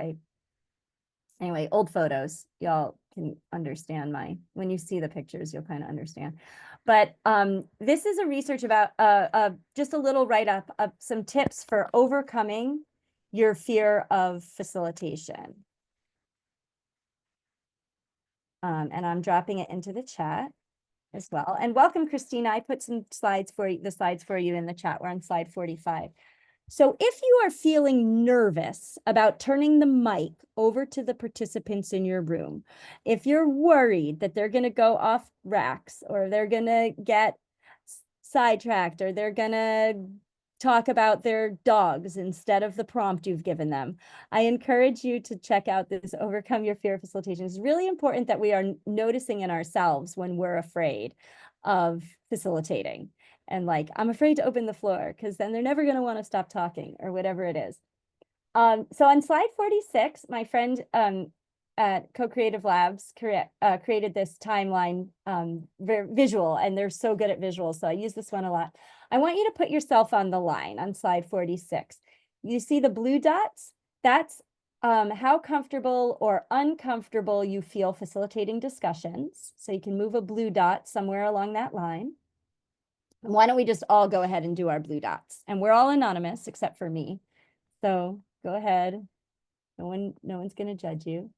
anyway, old photos, y'all can understand when you see the pictures, you'll kind of understand. But this is a research about just a little write-up of some tips for overcoming your fear of facilitation. And I'm dropping it into the chat as well. And welcome, Christina. I put some slides for you, the slides for you in the chat. We're on slide 45. So if you are feeling nervous about turning the mic over to the participants in your room, if you're worried that they're going to go off racks or they're going to get sidetracked or they're going to talk about their dogs instead of the prompt you've given them, I encourage you to check out this Overcome Your Fear of Facilitation. It's really important that we are noticing in ourselves when we're afraid of facilitating. And like, I'm afraid to open the floor because then they're never going to want to stop talking or whatever it is. So on slide 46, my friend at Co-Creative Labs created this timeline visual, and they're so good at visuals. So I use this one a lot. I want you to put yourself on the line on slide 46. You see the blue dots? That's how comfortable or uncomfortable you feel facilitating discussions. So you can move a blue dot somewhere along that line. Why don't we just all go ahead and do our blue dots? And we're all anonymous except for me. So go ahead. No one's going to judge you.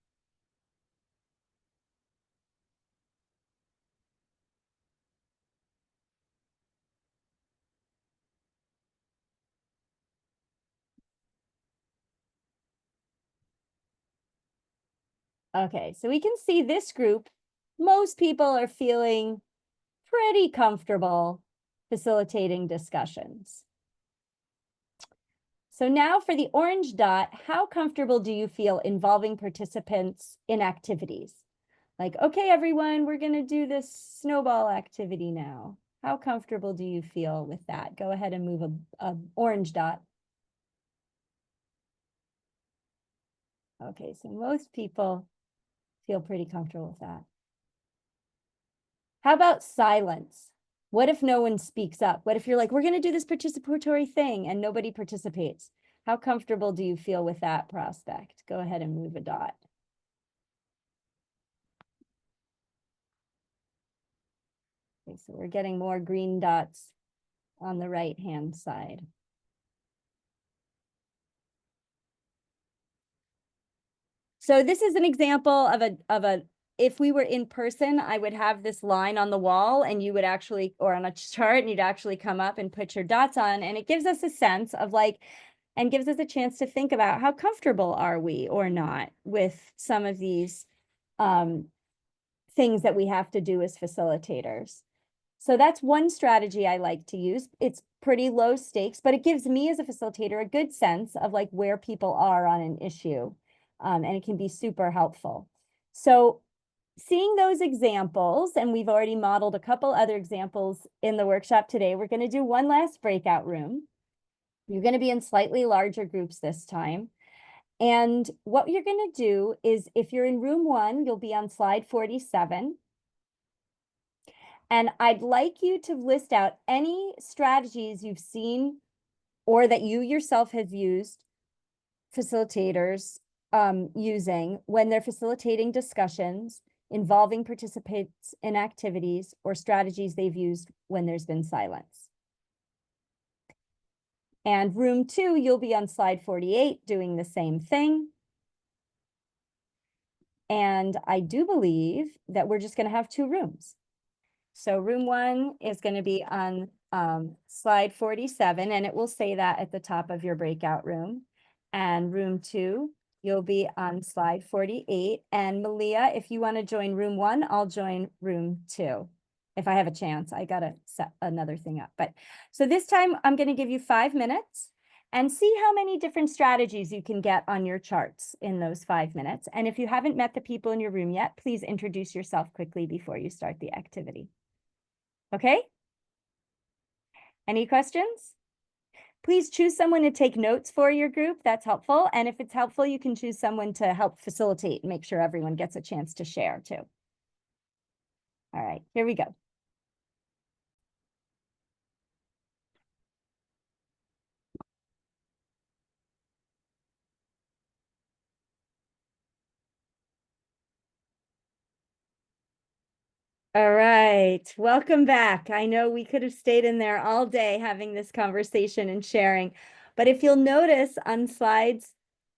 Okay, so we can see this group. Most people are feeling pretty comfortable facilitating discussions. So now for the orange dot, how comfortable do you feel involving participants in activities? Like, okay, everyone, we're going to do this snowball activity now. How comfortable do you feel with that? Go ahead and move a orange dot. Okay, so most people feel pretty comfortable with that. How about silence? What if no one speaks up? What if you're like, we're going to do this participatory thing and nobody participates? How comfortable do you feel with that prospect? Go ahead and move a dot. Okay, so we're getting more green dots on the right-hand side. So this is an example of a if we were in person, I would have this line on the wall and you would actually, or on a chart, and you'd actually come up and put your dots on. And it gives us a sense of like, and gives us a chance to think about how comfortable are we or not with some of these things that we have to do as facilitators. So that's one strategy I like to use. It's pretty low stakes, but it gives me as a facilitator a good sense of like where people are on an issue. And it can be super helpful. So seeing those examples, and we've already modeled a couple other examples in the workshop today, we're going to do one last breakout room. You're going to be in slightly larger groups this time. And what you're going to do is, if you're in room 1, you'll be on slide 47. And I'd like you to list out any strategies you've seen or that you yourself have used, facilitators using when they're facilitating discussions involving participants in activities, or strategies they've used when there's been silence. And room 2, you'll be on slide 48 doing the same thing. And I do believe that we're just going to have 2 rooms. So room 1 is going to be on slide 47, and it will say that at the top of your breakout room. And room 2, you'll be on slide 48. And Malia, if you want to join room 1, I'll join room 2. If I have a chance, I got to set another thing up. But so this time I'm going to give you 5 minutes and see how many different strategies you can get on your charts in those 5 minutes. And if you haven't met the people in your room yet, please introduce yourself quickly before you start the activity. Okay? Any questions? Please choose someone to take notes for your group. That's helpful. And if it's helpful, you can choose someone to help facilitate and make sure everyone gets a chance to share too. All right, here we go. All right, welcome back. I know we could have stayed in there all day having this conversation and sharing, but if you'll notice on slides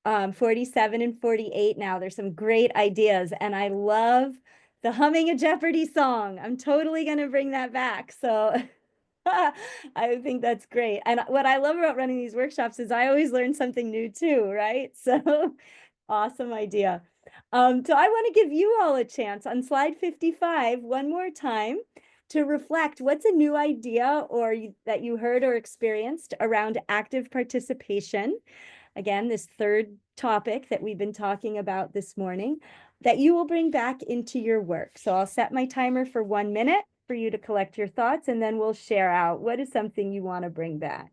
47 and 48 now, there's some great ideas, and I love the humming a Jeopardy song. I'm totally going to bring that back. So I think that's great. And what I love about running these workshops is I always learn something new too, right? So awesome idea. So I want to give you all a chance on slide 55 one more time to reflect what's a new idea or that you heard or experienced around active participation. Again, this third topic that we've been talking about this morning that you will bring back into your work. So I'll set my timer for 1 minute for you to collect your thoughts, and then we'll share out what is something you want to bring back.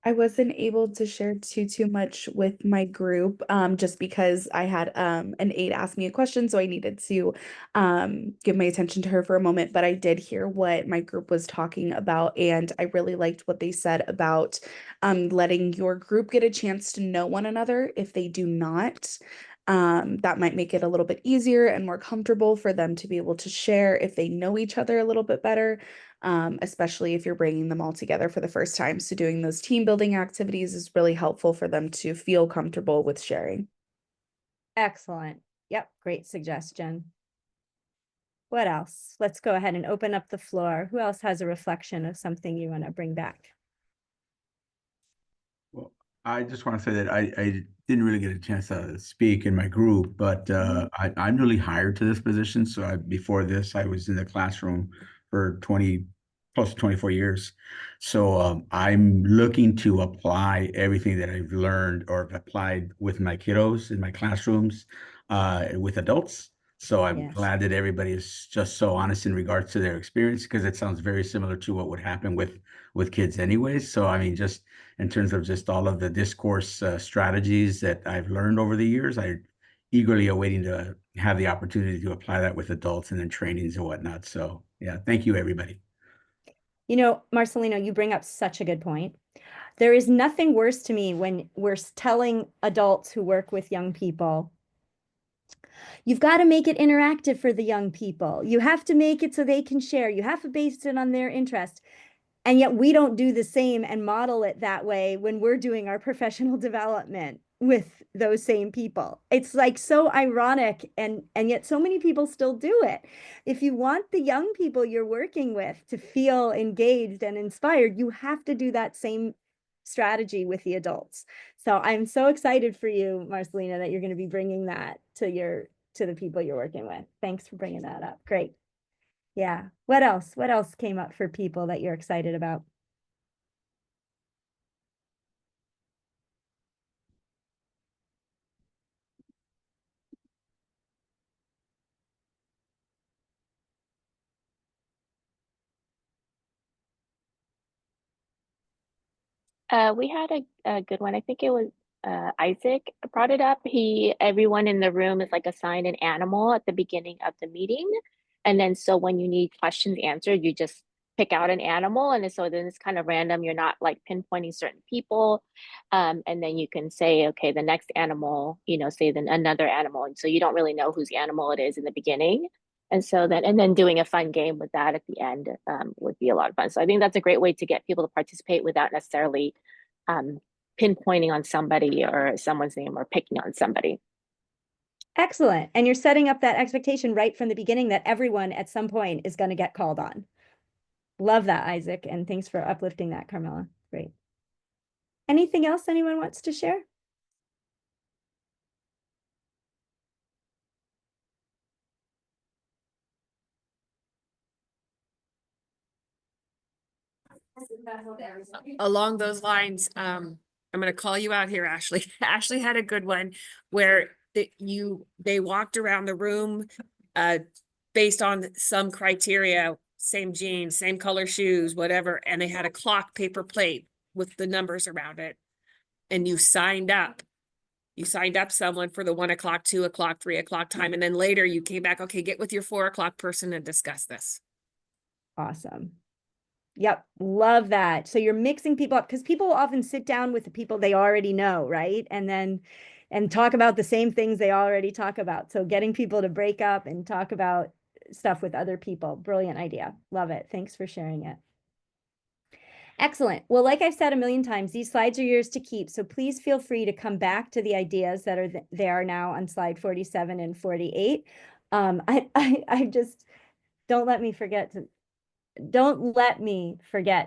I wasn't able to share too much with my group, just because I had an aide ask me a question, so I needed to give my attention to her for a moment. But I did hear what my group was talking about, and I really liked what they said about letting your group get a chance to know one another if they do not. That might make it a little bit easier and more comfortable for them to be able to share if they know each other a little bit better. Especially if you're bringing them all together for the first time. So doing those team building activities is really helpful for them to feel comfortable with sharing. Excellent. Yep, great suggestion. What else? Let's go ahead and open up the floor. Who else has a reflection of something you want to bring back? Well, I just want to say that I didn't really get a chance to speak in my group, but I'm newly hired to this position. So before this, I was in the classroom for close to 24 years. So I'm looking to apply everything that I've learned or applied with my kiddos in my classrooms with adults. So I'm glad that everybody is just so honest in regards to their experience, because it sounds very similar to what would happen with kids anyways. So I mean, just in terms of just all of the discourse strategies that I've learned over the years, eagerly awaiting to have the opportunity to apply that with adults and in trainings and whatnot. So yeah, thank you, everybody. You know, Marcelino, you bring up such a good point. There is nothing worse to me when we're telling adults who work with young people, you've got to make it interactive for the young people. You have to make it so they can share. You have to base it on their interest. And yet we don't do the same and model it that way when we're doing our professional development with those same people. It's like so ironic, and yet so many people still do it. If you want the young people you're working with to feel engaged and inspired, you have to do that same strategy with the adults. So I'm so excited for you, Marcelina, that you're going to be bringing that to the people you're working with. Thanks for bringing that up. Great. Yeah. What else? What else came up for people that you're excited about? We had a good one. I think it was Isaac brought it up. Everyone in the room is like assigned an animal at the beginning of the meeting. And then so when you need questions answered, you just pick out an animal. And so then it's kind of random. You're not like pinpointing certain people. And then you can say, okay, the next animal, say then another animal. And so you don't really know whose animal it is in the beginning. And so then doing a fun game with that at the end would be a lot of fun. So I think that's a great way to get people to participate without necessarily pinpointing on somebody or someone's name or picking on somebody. Excellent. And you're setting up that expectation right from the beginning that everyone at some point is going to get called on. Love that, Isaac. And thanks for uplifting that, Carmela. Great. Anything else anyone wants to share? Along those lines, I'm going to call you out here, Ashley. Ashley had a good one where they walked around the room based on some criteria, same jeans, same color shoes, whatever, and they had a clock paper plate with the numbers around it, and you signed up. You signed up someone for the 1 o'clock, 2 o'clock, 3 o'clock time, and then later you came back, okay, get with your 4 o'clock person and discuss this. Awesome. Yep. Love that. So you're mixing people up because people often sit down with the people they already know, right? And talk about the same things they already talk about. So getting people to break up and talk about stuff with other people. Brilliant idea. Love it. Thanks for sharing it. Excellent. Well, like I've said a million times, these slides are yours to keep. So please feel free to come back to the ideas that are there now on slide 47 and 48. I just don't let me forget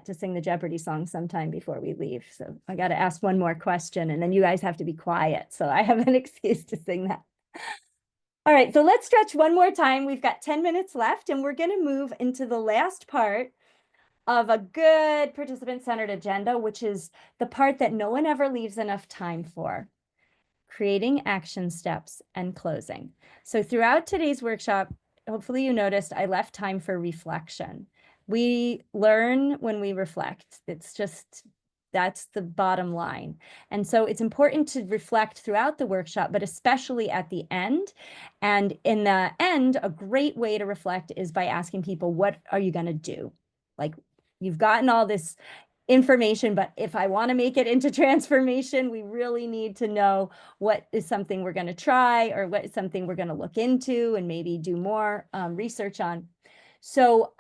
to sing the Jeopardy song sometime before we leave. So I got to ask one more question and then you guys have to be quiet. So I have an excuse to sing that. All right, so let's stretch one more time. We've got 10 minutes left and we're going to move into the last part of a good participant-centered agenda, which is the part that no one ever leaves enough time for: creating action steps and closing. So throughout today's workshop, hopefully you noticed I left time for reflection. We learn when we reflect. That's the bottom line. And so it's important to reflect throughout the workshop, but especially at the end. And in the end, a great way to reflect is by asking people, what are you going to do? Like, you've gotten all this information, but if I want to make it into transformation, we really need to know what is something we're going to try or what is something we're going to look into and maybe do more research on. So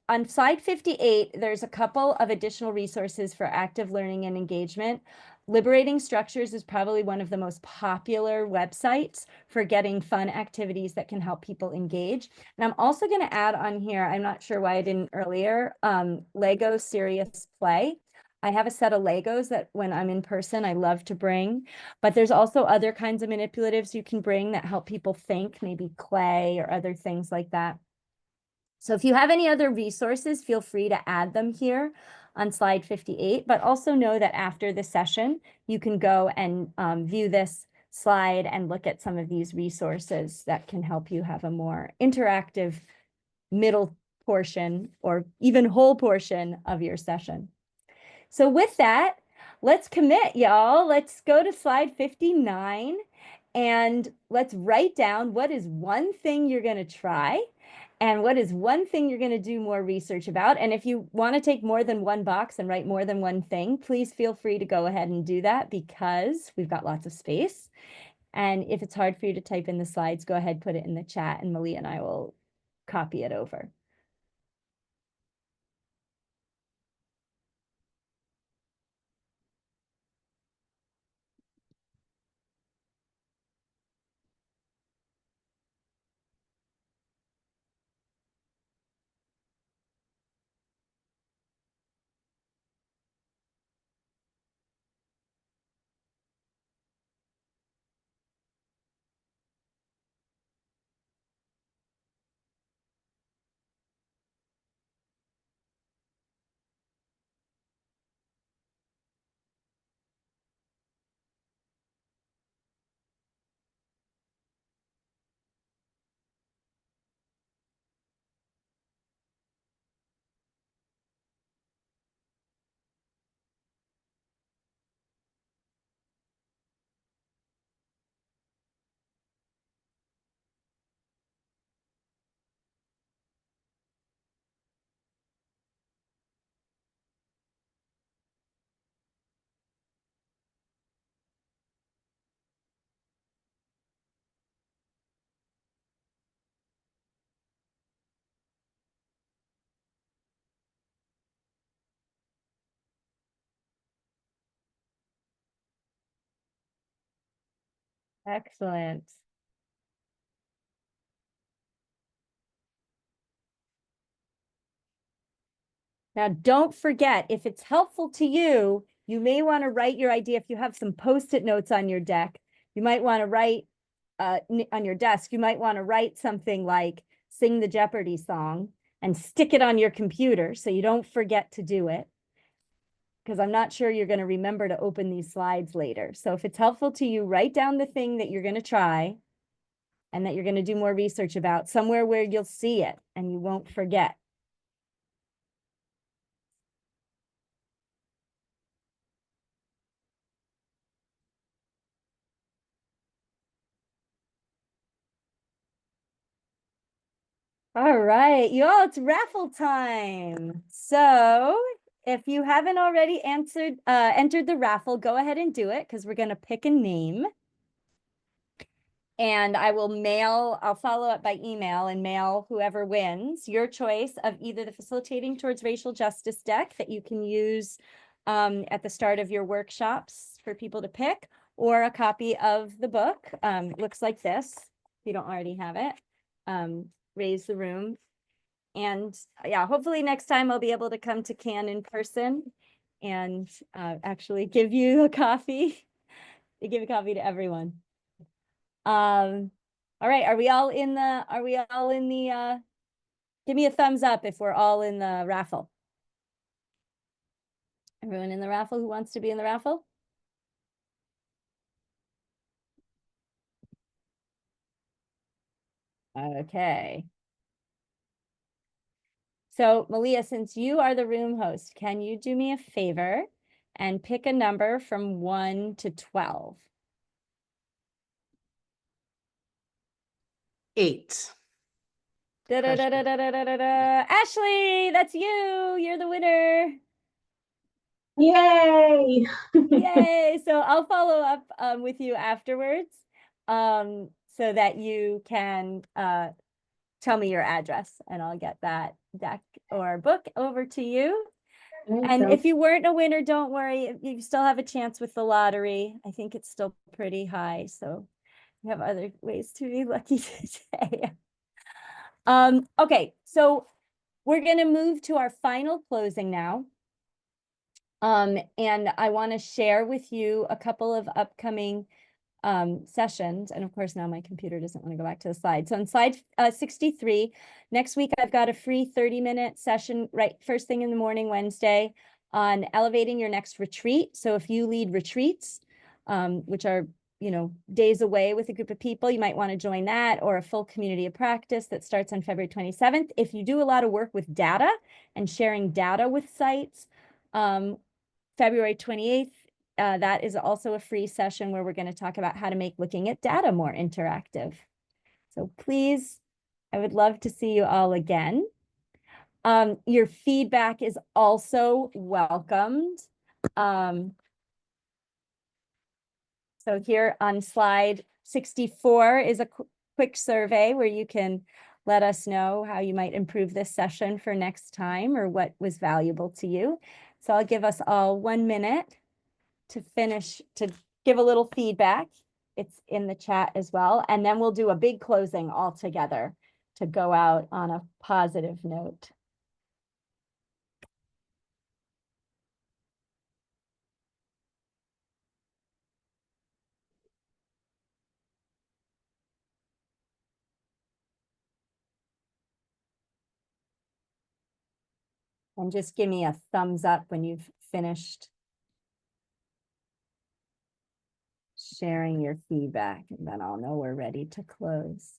on slide 58, there's a couple of additional resources for active learning and engagement. Liberating Structures is probably one of the most popular websites for getting fun activities that can help people engage. And I'm also going to add on here, I'm not sure why I didn't earlier, Lego Serious Play. I have a set of Legos that when I'm in person, I love to bring, but there's also other kinds of manipulatives you can bring that help people think, maybe clay or other things like that. So if you have any other resources, feel free to add them here on slide 58, but also know that after the session, you can go and view this slide and look at some of these resources that can help you have a more interactive middle portion or even whole portion of your session. So with that, let's commit, y'all. Let's go to slide 59 And let's write down what is one thing you're going to try and what is one thing you're going to do more research about. And if you want to take more than one box and write more than one thing, please feel free to go ahead and do that because we've got lots of space. And if it's hard for you to type in the slides, go ahead, put it in the chat, and Malia and I will copy it over. Excellent. Now, don't forget, if it's helpful to you, you may want to write your idea. If you have some Post-it notes on your deck, you might want to write on your desk, you might want to write something like sing the Jeopardy song and stick it on your computer so you don't forget to do it. Because I'm not sure you're going to remember to open these slides later. So if it's helpful to you, write down the thing that you're going to try and that you're going to do more research about somewhere where you'll see it and you won't forget. All right, you all, it's raffle time. So if you haven't already entered the raffle, go ahead and do it because we're going to pick a name. And I'll follow up by email and mail whoever wins your choice of either the Facilitating Towards Racial Justice deck that you can use at the start of your workshops for people to pick, or a copy of the book. It looks like this, if you don't already have it. Raise the room. And yeah, hopefully next time I'll be able to come to Cannes in person and actually give you a copy. Give a copy to everyone. All right, are we all in the give me a thumbs up if we're all in the raffle. Everyone in the raffle who wants to be in the raffle? Okay. So Malia, since you are the room host, can you do me a favor and pick a number from 1 to 12? 8. Ashley, that's you. You're the winner. Yay! Yay. So I'll follow up with you afterwards so that you can tell me your address and I'll get that deck or book over to you. And if you weren't a winner, don't worry. You still have a chance with the lottery. I think it's still pretty high. So you have other ways to be lucky today. Okay, so we're going to move to our final closing now. And I want to share with you a couple of upcoming sessions. And of course, now my computer doesn't want to go back to the slide. So on slide 63, next week, I've got a free 30-minute session right first thing in the morning, Wednesday, on elevating your next retreat. So if you lead retreats, which are days away with a group of people, you might want to join that, or a full community of practice that starts on February 27th. If you do a lot of work with data and sharing data with sites, February 28th that is also a free session where we're going to talk about how to make looking at data more interactive. So please, I would love to see you all again. Your feedback is also welcomed. So here on slide 64 is a quick survey where you can let us know how you might improve this session for next time or what was valuable to you. So I'll give us all 1 minute to finish, to give a little feedback. It's in the chat as well. And then we'll do a big closing all together to go out on a positive note. And just give me a thumbs up when you've finished sharing your feedback, and then I'll know we're ready to close.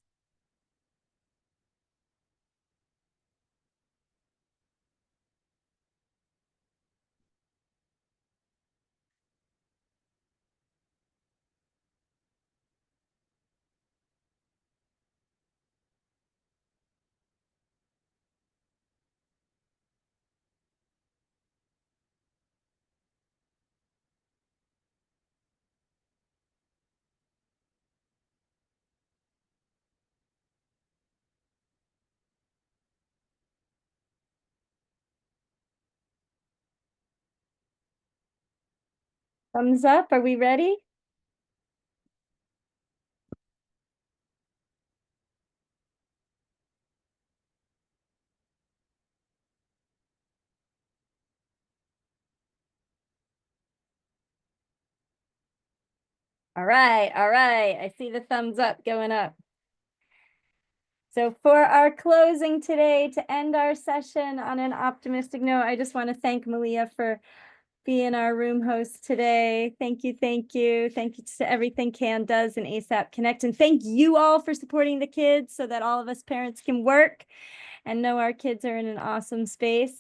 Thumbs up, are we ready? All right, I see the thumbs up going up. So for our closing today, to end our session on an optimistic note, I just want to thank Malia for being our room host today. Thank you, thank you. Thank you to everything CAN does and ASAP Connect. And thank you all for supporting the kids so that all of us parents can work and know our kids are in an awesome space.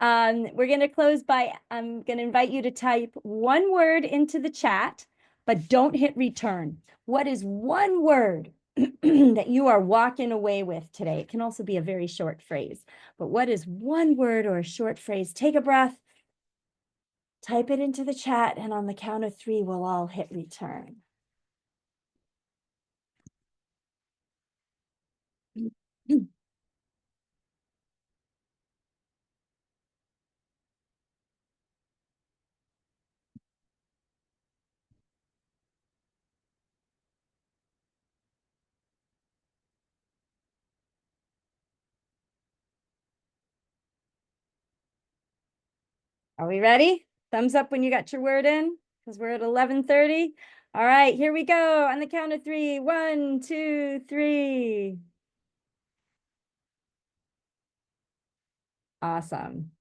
We're going to close by, I'm going to invite you to type one word into the chat, but don't hit return. What is one word that you are walking away with today? It can also be a very short phrase, but what is one word or a short phrase? Take a breath, type it into the chat, and on the count of 3, we'll all hit return. Are we ready? Thumbs up when you got your word in, because we're at 11:30. All right, here we go. On the count of 3. 1, 2, 3. Awesome.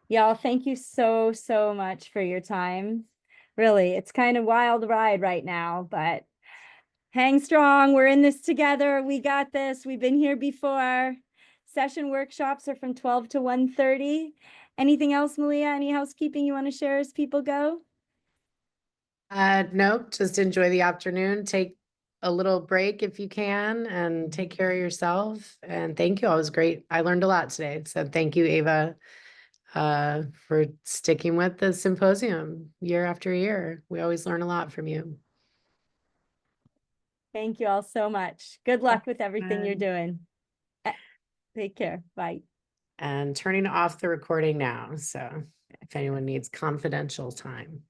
Y'all, thank you so, so much for your time. Really, it's kind of wild ride right now, but hang strong. We're in this together. We got this. We've been here before. Session workshops are from 12 to 1:30. Anything else, Malia? Any housekeeping you want to share as people go? No, just enjoy the afternoon. Take a little break if you can and take care of yourself. And thank you. It was great. I learned a lot today. So thank you, Ava, for sticking with the symposium year after year. We always learn a lot from you. Thank you all so much. Good luck with everything you're doing. Take care. Bye. And turning off the recording now. So if anyone needs confidential time.